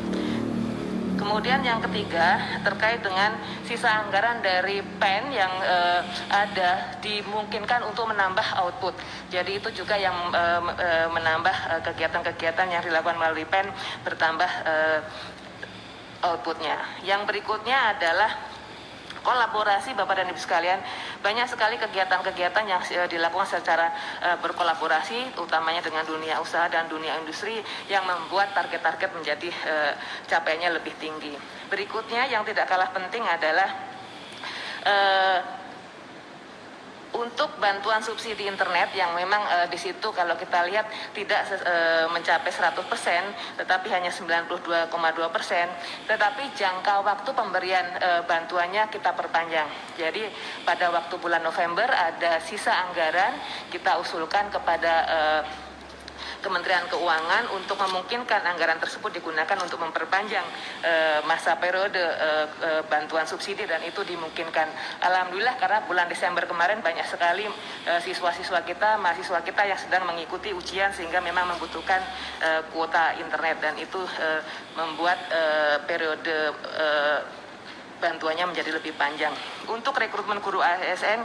Kemudian yang ketiga, terkait dengan sisa anggaran dari PEN yang ada dimungkinkan untuk menambah output. Jadi itu juga yang menambah kegiatan-kegiatan yang dilakukan melalui PEN bertambah outputnya. Yang berikutnya adalah kolaborasi Bapak dan Ibu sekalian. Banyak sekali kegiatan-kegiatan yang dilakukan secara berkolaborasi, utamanya dengan dunia usaha dan dunia industri, yang membuat target-target menjadi capaiannya lebih tinggi. Berikutnya yang tidak kalah penting adalah untuk bantuan subsidi internet yang memang di situ kalau kita lihat tidak mencapai 100%, tetapi hanya 92,2%, tetapi jangka waktu pemberian bantuannya kita perpanjang. Jadi pada waktu bulan November ada sisa anggaran, kita usulkan kepada Kementerian Keuangan untuk memungkinkan anggaran tersebut digunakan untuk memperpanjang masa periode bantuan subsidi, dan itu dimungkinkan. Alhamdulillah, karena bulan Desember kemarin banyak sekali siswa-siswa kita, mahasiswa kita yang sedang mengikuti ujian sehingga memang membutuhkan kuota internet, dan itu membuat periode bantuannya menjadi lebih panjang. Untuk rekrutmen guru ASN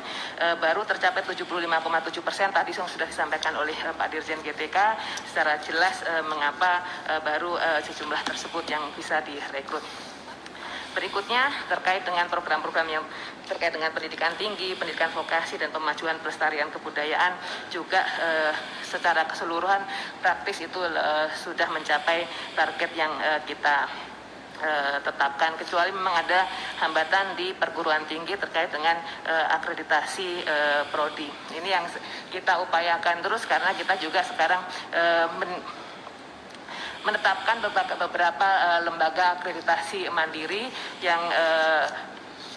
baru tercapai 75,7%. Tadi sudah disampaikan oleh Pak Dirjen GTK secara jelas mengapa baru sejumlah tersebut yang bisa direkrut. Berikutnya terkait dengan program-program yang terkait dengan pendidikan tinggi, pendidikan vokasi, dan pemajuan pelestarian kebudayaan juga secara keseluruhan praktis itu sudah mencapai target yang kita tetapkan, kecuali memang ada hambatan di perguruan tinggi terkait dengan akreditasi prodi. Ini yang kita upayakan terus, karena kita juga sekarang menetapkan beberapa lembaga akreditasi mandiri yang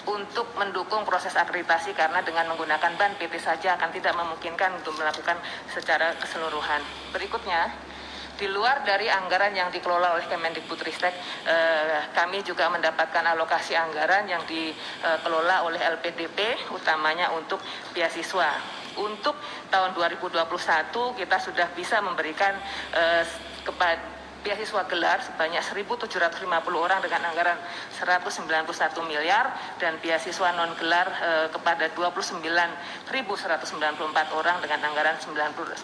untuk mendukung proses akreditasi, karena dengan menggunakan ban PT saja akan tidak memungkinkan untuk melakukan secara keseluruhan. Berikutnya, di luar dari anggaran yang dikelola oleh Kemendikbudristek, kami juga mendapatkan alokasi anggaran yang dikelola oleh LPDP, utamanya untuk beasiswa. Untuk tahun 2021 kita sudah bisa memberikan kepada beasiswa gelar sebanyak 1.750 orang dengan anggaran 191 miliar, dan beasiswa non gelar kepada 29.194 orang dengan anggaran 933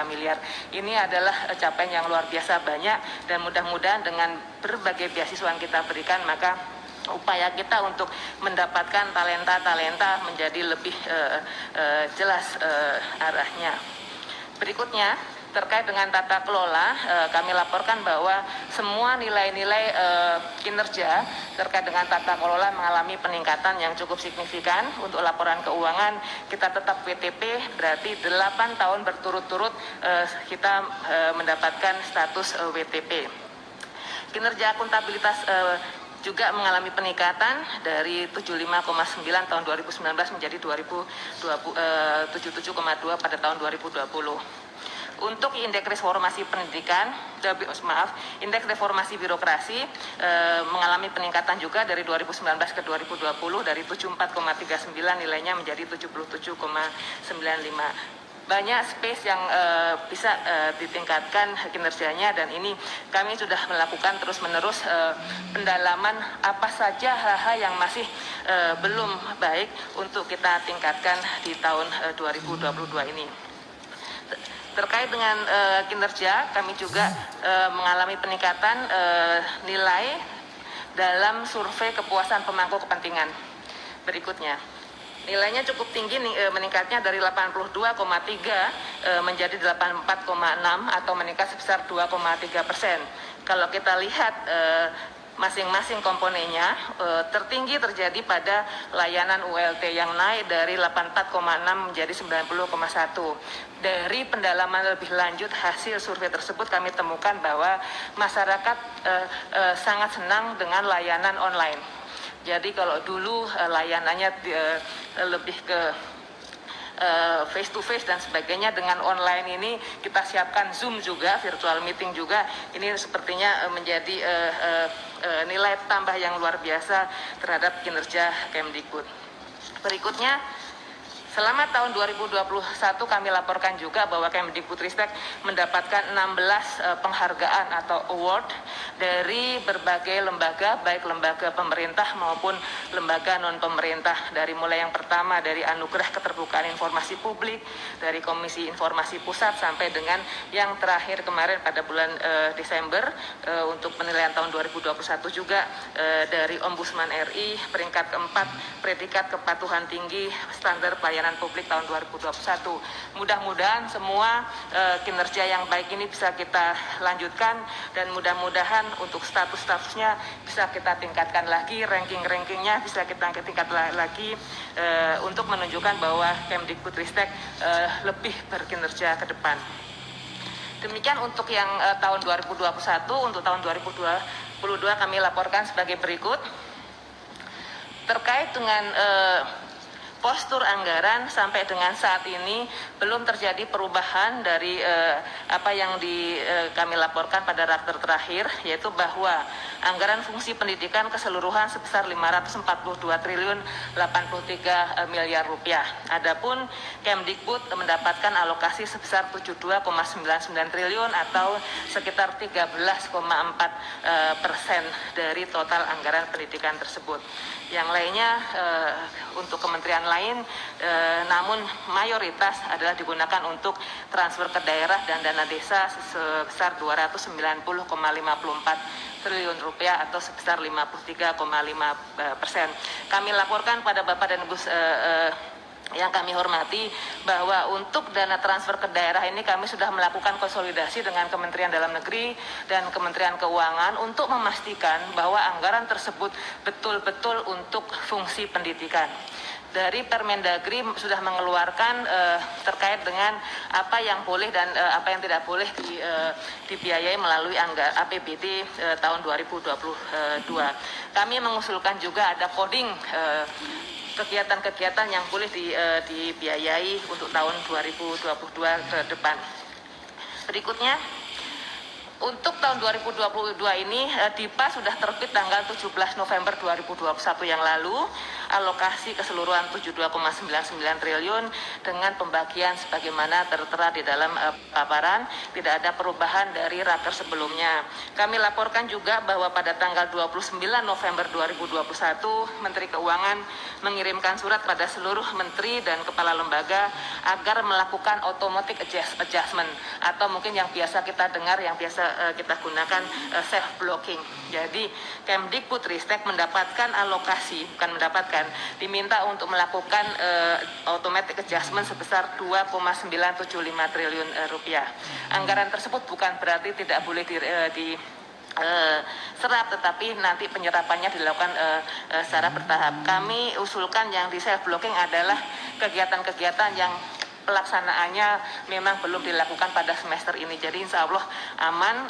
miliar. Ini adalah capaian yang luar biasa banyak, dan mudah-mudahan dengan berbagai beasiswa yang kita berikan, maka upaya kita untuk mendapatkan talenta-talenta menjadi lebih jelas arahnya. Berikutnya, terkait dengan tata kelola, kami laporkan bahwa semua nilai-nilai kinerja terkait dengan tata kelola mengalami peningkatan yang cukup signifikan. Untuk laporan keuangan, kita tetap WTP, berarti 8 tahun berturut-turut kita mendapatkan status WTP. Kinerja akuntabilitas juga mengalami peningkatan dari 75,9 tahun 2019 menjadi 77,2 pada tahun 2020. Untuk indeks reformasi pendidikan, indeks reformasi birokrasi mengalami peningkatan juga dari 2019 ke 2020, dari 74,39 nilainya menjadi 77,95. Banyak space yang bisa ditingkatkan kinerjanya, dan ini kami sudah melakukan terus-menerus pendalaman apa saja hal-hal yang masih belum baik untuk kita tingkatkan di tahun 2022 ini. Terkait dengan kinerja, kami juga mengalami peningkatan nilai dalam survei kepuasan pemangku kepentingan. Berikutnya, nilainya cukup tinggi, meningkatnya dari 82,3 menjadi 84,6 atau meningkat sebesar 2,3%. Kalau kita lihat masing-masing komponennya, tertinggi terjadi pada layanan ULT yang naik dari 84,6 menjadi 90,1. Dari pendalaman lebih lanjut hasil survei tersebut, kami temukan bahwa masyarakat sangat senang dengan layanan online. Jadi kalau dulu layanannya lebih ke face to face dan sebagainya, dengan online ini kita siapkan Zoom juga, virtual meeting juga, ini sepertinya menjadi nilai tambah yang luar biasa terhadap kinerja Kemdikbud. Berikutnya, selama tahun 2021 kami laporkan juga bahwa Kemdikbudristek mendapatkan 16 penghargaan atau award dari berbagai lembaga, baik lembaga pemerintah maupun lembaga non-pemerintah. Dari mulai yang pertama dari Anugerah Keterbukaan Informasi Publik, dari Komisi Informasi Pusat, sampai dengan yang terakhir kemarin pada bulan Desember untuk penilaian tahun 2021 juga dari Ombudsman RI peringkat keempat, predikat kepatuhan tinggi standar pelayanan publik tahun 2021. Mudah-mudahan semua kinerja yang baik ini bisa kita lanjutkan, dan mudah-mudahan untuk status-statusnya bisa kita tingkatkan lagi, ranking-rankingnya bisa kita tingkatkan lagi untuk menunjukkan bahwa Kemdikbudristek lebih berkinerja ke depan. Demikian untuk yang tahun 2021. Untuk tahun 2022 kami laporkan sebagai berikut. Terkait dengan postur anggaran, sampai dengan saat ini belum terjadi perubahan dari apa yang kami laporkan pada rakter terakhir, yaitu bahwa anggaran fungsi pendidikan keseluruhan sebesar 542 triliun 83 miliar rupiah. Adapun Kemdikbud mendapatkan alokasi sebesar 72,99 triliun atau sekitar 13,4% dari total anggaran pendidikan tersebut. Yang lainnya untuk kementerian lain, namun mayoritas adalah digunakan untuk transfer ke daerah dan dana desa sebesar 290,54 triliun rupiah atau sebesar 53,5%. Kami laporkan pada Bapak dan Ibu yang kami hormati bahwa untuk dana transfer ke daerah ini kami sudah melakukan konsolidasi dengan Kementerian Dalam Negeri dan Kementerian Keuangan untuk memastikan bahwa anggaran tersebut betul-betul untuk fungsi pendidikan. Dari Permendagri sudah mengeluarkan terkait dengan apa yang boleh dan apa yang tidak boleh dibiayai melalui APBD tahun 2022. Kami mengusulkan juga ada coding kegiatan-kegiatan yang boleh dibiayai untuk tahun 2022 ke depan. Berikutnya, untuk tahun 2022 ini DIPA sudah terbit tanggal 17 November 2021 yang lalu, alokasi keseluruhan 72,99 triliun dengan pembagian sebagaimana tertera di dalam paparan, tidak ada perubahan dari raker sebelumnya. Kami laporkan juga bahwa pada tanggal 29 November 2021 Menteri Keuangan mengirimkan surat pada seluruh menteri dan kepala lembaga agar melakukan automatic adjustment atau mungkin yang biasa kita dengar, yang biasa kita gunakan self blocking. Jadi Kemdikbudristek mendapatkan alokasi, bukan mendapatkan, diminta untuk melakukan automatic adjustment sebesar 2,975 triliun rupiah. Anggaran tersebut bukan berarti tidak boleh serap, tetapi nanti penyerapannya dilakukan secara bertahap. Kami usulkan yang di self blocking adalah kegiatan-kegiatan yang pelaksanaannya memang belum dilakukan pada semester ini. Jadi insya Allah aman,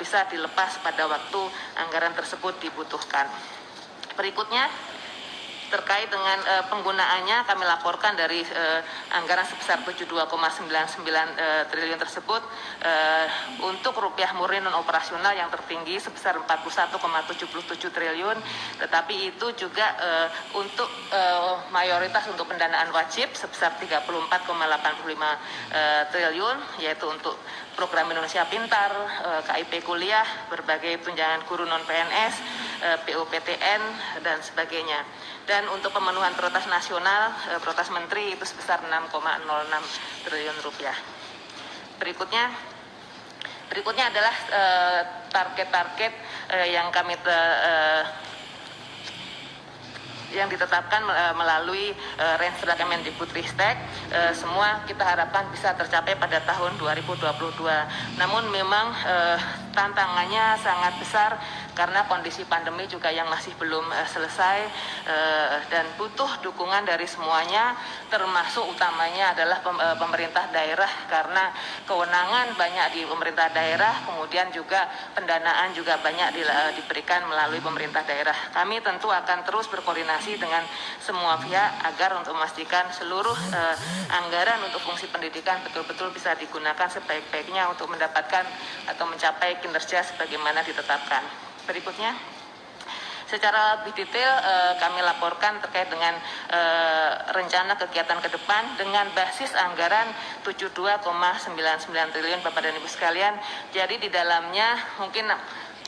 bisa dilepas pada waktu anggaran tersebut dibutuhkan. Berikutnya, terkait dengan penggunaannya kami laporkan dari anggaran sebesar 72,99 triliun tersebut untuk rupiah murni non operasional yang tertinggi sebesar 41,77 triliun, tetapi itu juga untuk mayoritas untuk pendanaan wajib sebesar 34,85 triliun, yaitu untuk program Indonesia Pintar, KIP kuliah, berbagai tunjangan guru non PNS, PUPTN dan sebagainya. Dan untuk pemenuhan prioritas nasional, prioritas menteri itu sebesar 6,06 triliun rupiah. Berikutnya adalah target-target yang kami yang ditetapkan melalui Renstra Kemendikbudristek. Semua kita harapkan bisa tercapai pada tahun 2022. Namun memang tantangannya sangat besar karena kondisi pandemi juga yang masih belum selesai, dan butuh dukungan dari semuanya, termasuk utamanya adalah pemerintah daerah, karena kewenangan banyak di pemerintah daerah, kemudian juga pendanaan juga banyak diberikan melalui pemerintah daerah. Kami tentu akan terus berkoordinasi dengan semua pihak agar untuk memastikan seluruh anggaran untuk fungsi pendidikan betul-betul bisa digunakan sebaik-baiknya untuk mendapatkan atau mencapai kinerja sebagaimana ditetapkan. Berikutnya, secara lebih detail kami laporkan terkait dengan rencana kegiatan ke depan dengan basis anggaran 72,99 triliun Bapak dan Ibu sekalian. Jadi di dalamnya mungkin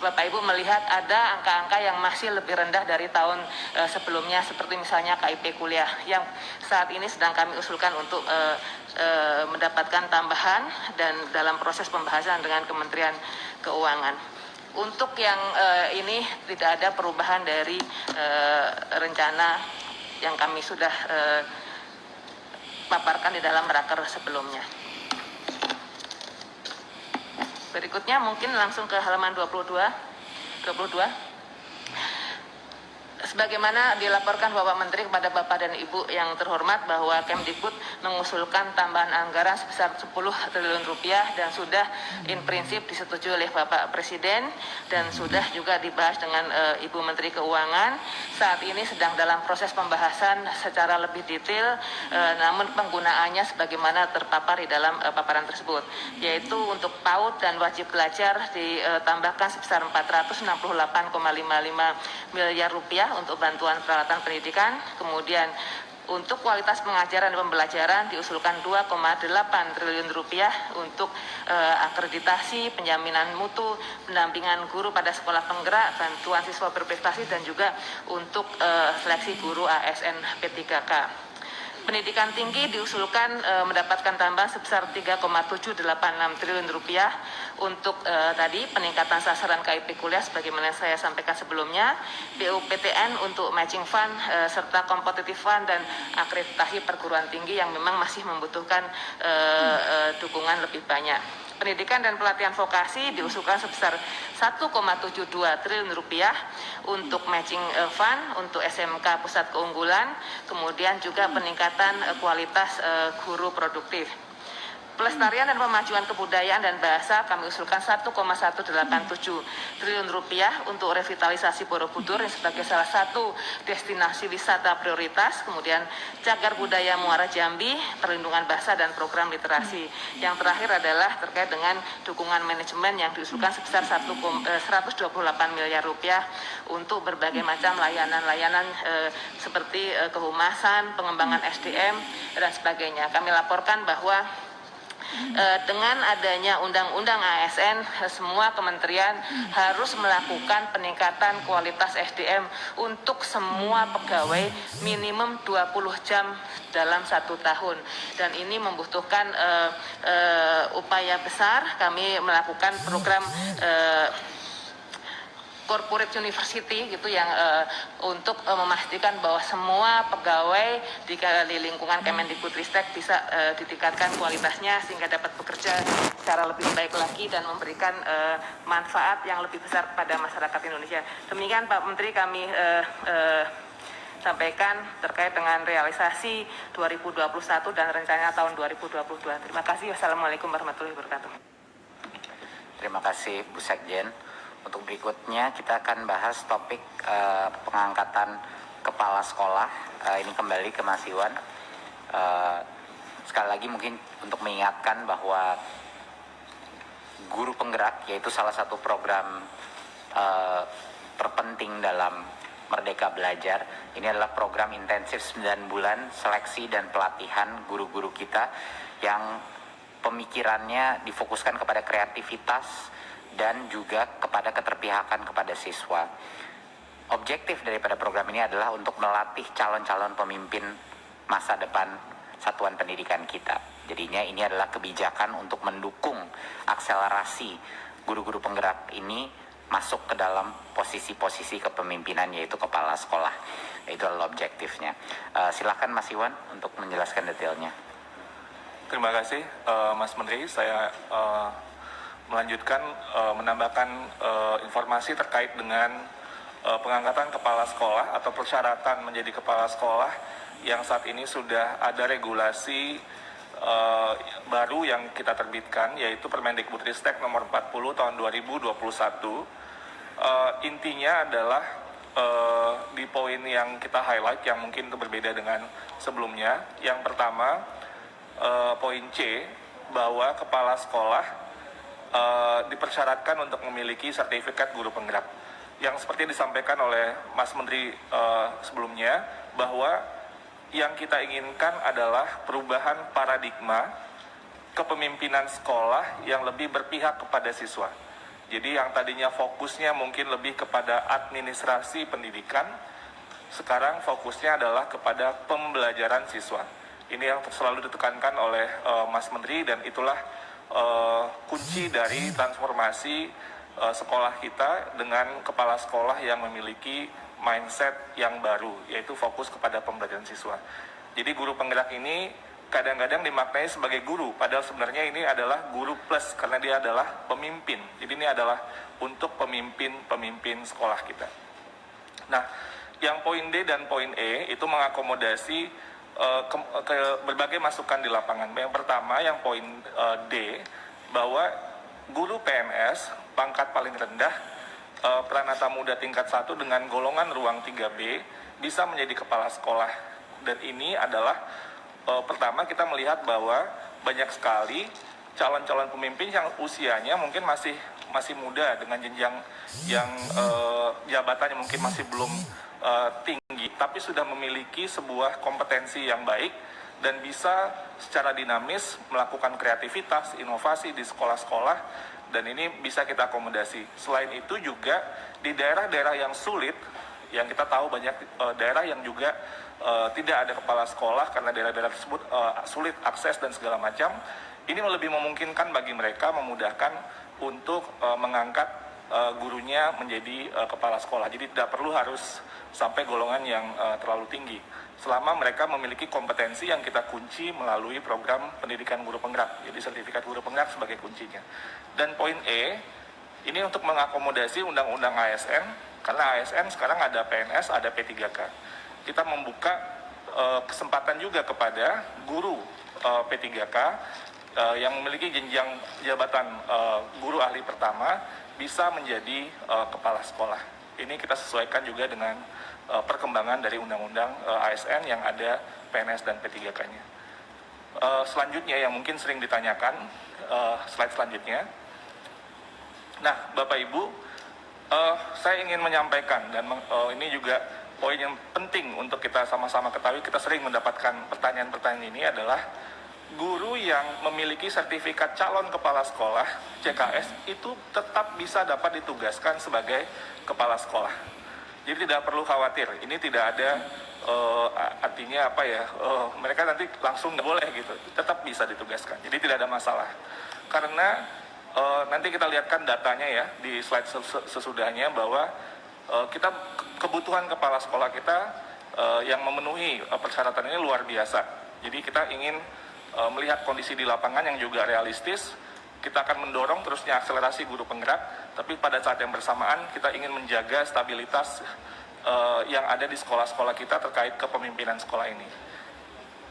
Bapak Ibu melihat ada angka-angka yang masih lebih rendah dari tahun sebelumnya, seperti misalnya KIP kuliah yang saat ini sedang kami usulkan untuk mendapatkan tambahan dan dalam proses pembahasan dengan Kementerian Keuangan. Untuk yang ini tidak ada perubahan dari rencana yang kami sudah paparkan di dalam raker sebelumnya. Berikutnya mungkin langsung ke halaman 22. Sebagaimana dilaporkan Bapak Menteri kepada Bapak dan Ibu yang terhormat bahwa Kemdikbud mengusulkan tambahan anggaran sebesar 10 triliun rupiah dan sudah in prinsip disetujui oleh Bapak Presiden dan sudah juga dibahas dengan Ibu Menteri Keuangan. Saat ini sedang dalam proses pembahasan secara lebih detail, namun penggunaannya sebagaimana terpapar di dalam paparan tersebut, yaitu untuk PAUD dan wajib belajar ditambahkan sebesar 468,55 miliar rupiah untuk bantuan peralatan pendidikan. Kemudian untuk kualitas pengajaran dan pembelajaran diusulkan 2,8 triliun rupiah untuk akreditasi, penjaminan mutu, pendampingan guru pada sekolah penggerak, bantuan siswa berprestasi, dan juga untuk seleksi guru ASN P3K. Pendidikan tinggi diusulkan mendapatkan tambahan sebesar 3,786 triliun rupiah untuk tadi peningkatan sasaran KIP kuliah sebagaimana saya sampaikan sebelumnya, BUPTN untuk matching fund serta competitive fund dan akreditasi perguruan tinggi yang memang masih membutuhkan dukungan lebih banyak. Pendidikan dan pelatihan vokasi diusulkan sebesar 1,72 triliun rupiah untuk matching fund untuk SMK pusat keunggulan, kemudian juga peningkatan kualitas guru produktif. Pelestarian dan pemajuan kebudayaan dan bahasa kami usulkan 1,187 triliun rupiah untuk revitalisasi Borobudur sebagai salah satu destinasi wisata prioritas. Kemudian cagar budaya Muara Jambi, perlindungan bahasa dan program literasi. Yang terakhir adalah terkait dengan dukungan manajemen yang diusulkan sebesar 128 miliar rupiah untuk berbagai macam layanan-layanan seperti kehumasan, pengembangan SDM dan sebagainya. Kami laporkan bahwa dengan adanya undang-undang ASN, semua kementerian harus melakukan peningkatan kualitas SDM untuk semua pegawai minimum 20 jam dalam 1 tahun. Dan ini membutuhkan upaya besar. Kami melakukan program corporate university gitu yang untuk memastikan bahwa semua pegawai di lingkungan Kemendikbudristek bisa ditingkatkan kualitasnya sehingga dapat bekerja secara lebih baik lagi dan memberikan manfaat yang lebih besar pada masyarakat Indonesia. Demikian Pak Menteri kami sampaikan terkait dengan realisasi 2021 dan rencana tahun 2022. Terima kasih. Wassalamualaikum warahmatullahi wabarakatuh. Terima kasih Bu Sekjen. Untuk berikutnya kita akan bahas topik pengangkatan kepala sekolah. Ini kembali ke Mas Iwan. Sekali lagi mungkin untuk mengingatkan bahwa guru penggerak yaitu salah satu program terpenting dalam Merdeka Belajar. Ini adalah program intensif 9 bulan seleksi dan pelatihan guru-guru kita yang pemikirannya difokuskan kepada kreativitas dan juga kepada keterpihakan kepada siswa. Objektif daripada program ini adalah untuk melatih calon-calon pemimpin masa depan satuan pendidikan kita. Jadinya ini adalah kebijakan untuk mendukung akselerasi guru-guru penggerak ini masuk ke dalam posisi-posisi kepemimpinan yaitu kepala sekolah. Itu adalah objektifnya. Silakan Mas Iwan untuk menjelaskan detailnya. Terima kasih Mas Menteri. Saya melanjutkan menambahkan informasi terkait dengan pengangkatan kepala sekolah atau persyaratan menjadi kepala sekolah yang saat ini sudah ada regulasi baru yang kita terbitkan, yaitu Permendikbudristek nomor 40 tahun 2021. Intinya adalah di poin yang kita highlight yang mungkin berbeda dengan sebelumnya. Yang pertama, poin C, bahwa kepala sekolah dipersyaratkan untuk memiliki sertifikat guru penggerak. Yang seperti disampaikan oleh Mas Menteri sebelumnya, bahwa yang kita inginkan adalah perubahan paradigma kepemimpinan sekolah yang lebih berpihak kepada siswa. Jadi yang tadinya fokusnya mungkin lebih kepada administrasi pendidikan, sekarang fokusnya adalah kepada pembelajaran siswa. Ini yang selalu ditekankan oleh Mas Menteri, dan itulah kunci dari transformasi sekolah kita dengan kepala sekolah yang memiliki mindset yang baru, yaitu fokus kepada pembelajaran siswa. Jadi guru penggerak ini kadang-kadang dimaknai sebagai guru, padahal sebenarnya ini adalah guru plus, karena dia adalah pemimpin. Jadi ini adalah untuk pemimpin sekolah kita. Nah, yang poin D dan poin E itu mengakomodasi ke berbagai masukan di lapangan. Yang pertama, yang poin D, bahwa guru PNS pangkat paling rendah, Pranata Muda tingkat 1 dengan golongan ruang 3B bisa menjadi kepala sekolah. Dan ini adalah pertama, kita melihat bahwa banyak sekali calon-calon pemimpin yang usianya mungkin masih muda, dengan jenjang yang jabatannya mungkin masih belum tinggi, tapi sudah memiliki sebuah kompetensi yang baik dan bisa secara dinamis melakukan kreativitas, inovasi di sekolah-sekolah, dan ini bisa kita akomodasi. Selain itu juga di daerah-daerah yang sulit, yang kita tahu banyak daerah yang juga tidak ada kepala sekolah karena daerah-daerah tersebut sulit akses dan segala macam. Ini lebih memungkinkan bagi mereka, memudahkan untuk mengangkat gurunya menjadi kepala sekolah. Jadi tidak perlu harus sampai golongan yang terlalu tinggi, selama mereka memiliki kompetensi yang kita kunci melalui program pendidikan guru penggerak. Jadi sertifikat guru penggerak sebagai kuncinya. Dan poin E, ini untuk mengakomodasi undang-undang ASN, karena ASN sekarang ada PNS, ada P3K. Kita membuka kesempatan juga kepada guru P3K yang memiliki jenjang jabatan guru ahli pertama bisa menjadi kepala sekolah. Ini kita sesuaikan juga dengan perkembangan dari undang-undang ASN yang ada PNS dan P3K-nya. Selanjutnya yang mungkin sering ditanyakan, slide selanjutnya. Nah, Bapak Ibu, saya ingin menyampaikan, dan ini juga poin yang penting untuk kita sama-sama ketahui, kita sering mendapatkan pertanyaan-pertanyaan ini adalah guru yang memiliki sertifikat calon kepala sekolah, CKS, itu tetap bisa dapat ditugaskan sebagai kepala sekolah. Jadi tidak perlu khawatir, ini tidak ada artinya apa ya, mereka nanti langsung nggak boleh gitu, tetap bisa ditugaskan, jadi tidak ada masalah. Karena nanti kita lihatkan datanya ya di slide sesudahnya, bahwa kita kebutuhan kepala sekolah kita yang memenuhi persyaratan ini luar biasa. Jadi kita ingin melihat kondisi di lapangan yang juga realistis. Kita akan mendorong terusnya akselerasi guru penggerak, tapi pada saat yang bersamaan kita ingin menjaga stabilitas yang ada di sekolah-sekolah kita terkait kepemimpinan sekolah ini.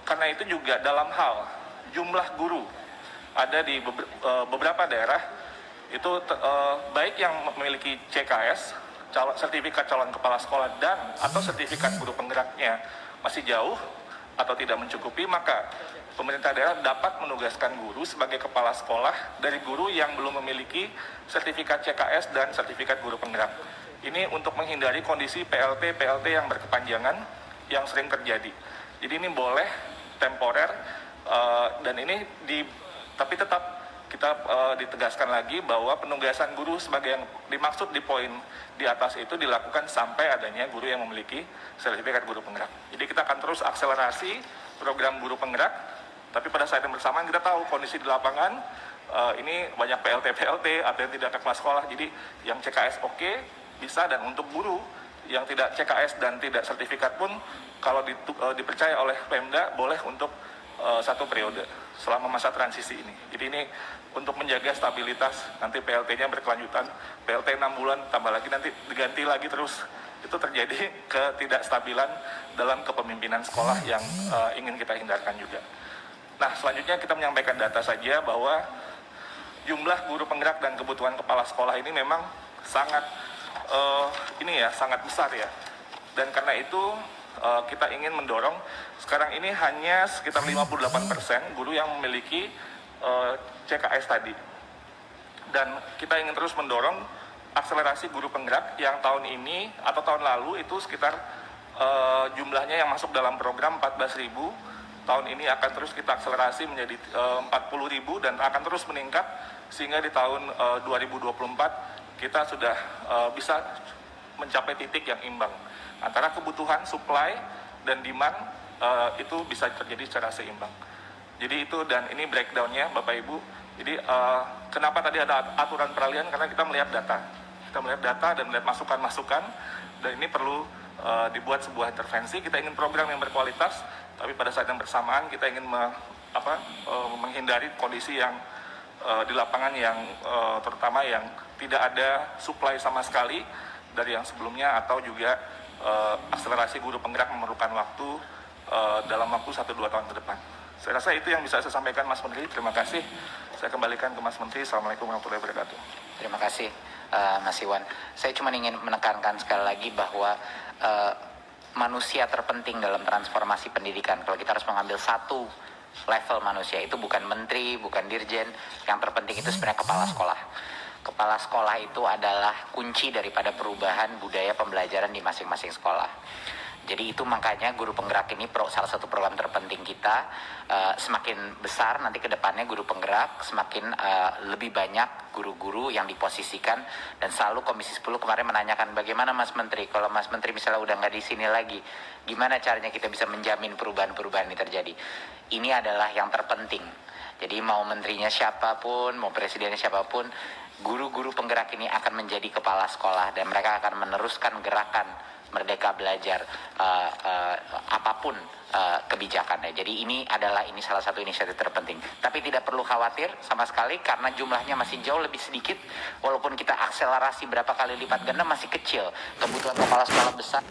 Karena itu juga dalam hal jumlah guru ada di beberapa daerah itu baik yang memiliki CKS, sertifikat calon kepala sekolah, dan atau sertifikat guru penggeraknya masih jauh atau tidak mencukupi, maka pemerintah daerah dapat menugaskan guru sebagai kepala sekolah dari guru yang belum memiliki sertifikat CKS dan sertifikat guru penggerak. Ini untuk menghindari kondisi PLT yang berkepanjangan yang sering terjadi. Jadi ini boleh temporer, dan ini tapi tetap kita ditegaskan lagi bahwa penugasan guru sebagai yang dimaksud di poin di atas itu dilakukan sampai adanya guru yang memiliki sertifikat guru penggerak. Jadi kita akan terus akselerasi program guru penggerak, tapi pada saat yang bersamaan kita tahu kondisi di lapangan ini banyak PLT atau yang tidak ke kelas sekolah. Jadi yang CKS oke, bisa, dan untuk guru yang tidak CKS dan tidak sertifikat pun kalau dipercaya oleh Pemda boleh untuk 1 periode selama masa transisi ini. Jadi ini untuk menjaga stabilitas, nanti PLT-nya berkelanjutan, PLT 6 bulan tambah lagi nanti diganti lagi terus. Itu terjadi ketidakstabilan dalam kepemimpinan sekolah yang ingin kita hindarkan juga. Nah, selanjutnya kita menyampaikan data saja bahwa jumlah guru penggerak dan kebutuhan kepala sekolah ini memang sangat sangat besar ya. Dan karena itu kita ingin mendorong, sekarang ini hanya sekitar 58% guru yang memiliki CKS tadi. Dan kita ingin terus mendorong akselerasi guru penggerak yang tahun ini atau tahun lalu itu sekitar jumlahnya yang masuk dalam program 14.000 tahun ini akan terus kita akselerasi menjadi 40.000 dan akan terus meningkat sehingga di tahun 2024 kita sudah bisa mencapai titik yang imbang antara kebutuhan supply dan demand itu bisa terjadi secara seimbang. Jadi itu, dan ini breakdownnya Bapak Ibu. Jadi kenapa tadi ada aturan peralihan, karena kita melihat data dan melihat masukan-masukan, dan ini perlu dibuat sebuah intervensi. Kita ingin program yang berkualitas, tapi pada saat yang bersamaan kita ingin menghindari kondisi yang di lapangan yang terutama yang tidak ada supply sama sekali dari yang sebelumnya, atau juga akselerasi guru penggerak memerlukan waktu dalam waktu 1-2 tahun ke depan. Saya rasa itu yang bisa saya sampaikan, Mas Menteri. Terima kasih. Saya kembalikan ke Mas Menteri. Assalamualaikum warahmatullahi wabarakatuh. Terima kasih, Mas Iwan. Saya cuma ingin menekankan sekali lagi bahwa manusia terpenting dalam transformasi pendidikan. Kalau kita harus mengambil satu level manusia, itu bukan menteri, bukan dirjen. Yang terpenting itu sebenarnya kepala sekolah. Kepala sekolah itu adalah kunci daripada perubahan budaya pembelajaran di masing-masing sekolah. Jadi itu makanya guru penggerak ini salah satu program terpenting kita. Semakin besar nanti ke depannya guru penggerak, semakin lebih banyak guru-guru yang diposisikan. Dan selalu Komisi 10 kemarin menanyakan, bagaimana Mas Menteri, kalau Mas Menteri misalnya udah nggak di sini lagi, gimana caranya kita bisa menjamin perubahan-perubahan ini terjadi. Ini adalah yang terpenting. Jadi mau menterinya siapapun, mau presidennya siapapun, guru-guru penggerak ini akan menjadi kepala sekolah, dan mereka akan meneruskan gerakan Merdeka Belajar apapun kebijakannya. Jadi ini salah satu inisiatif terpenting. Tapi tidak perlu khawatir sama sekali karena jumlahnya masih jauh lebih sedikit. Walaupun kita akselerasi berapa kali lipat ganda, masih kecil. Kebutuhan kepala sekolah besar.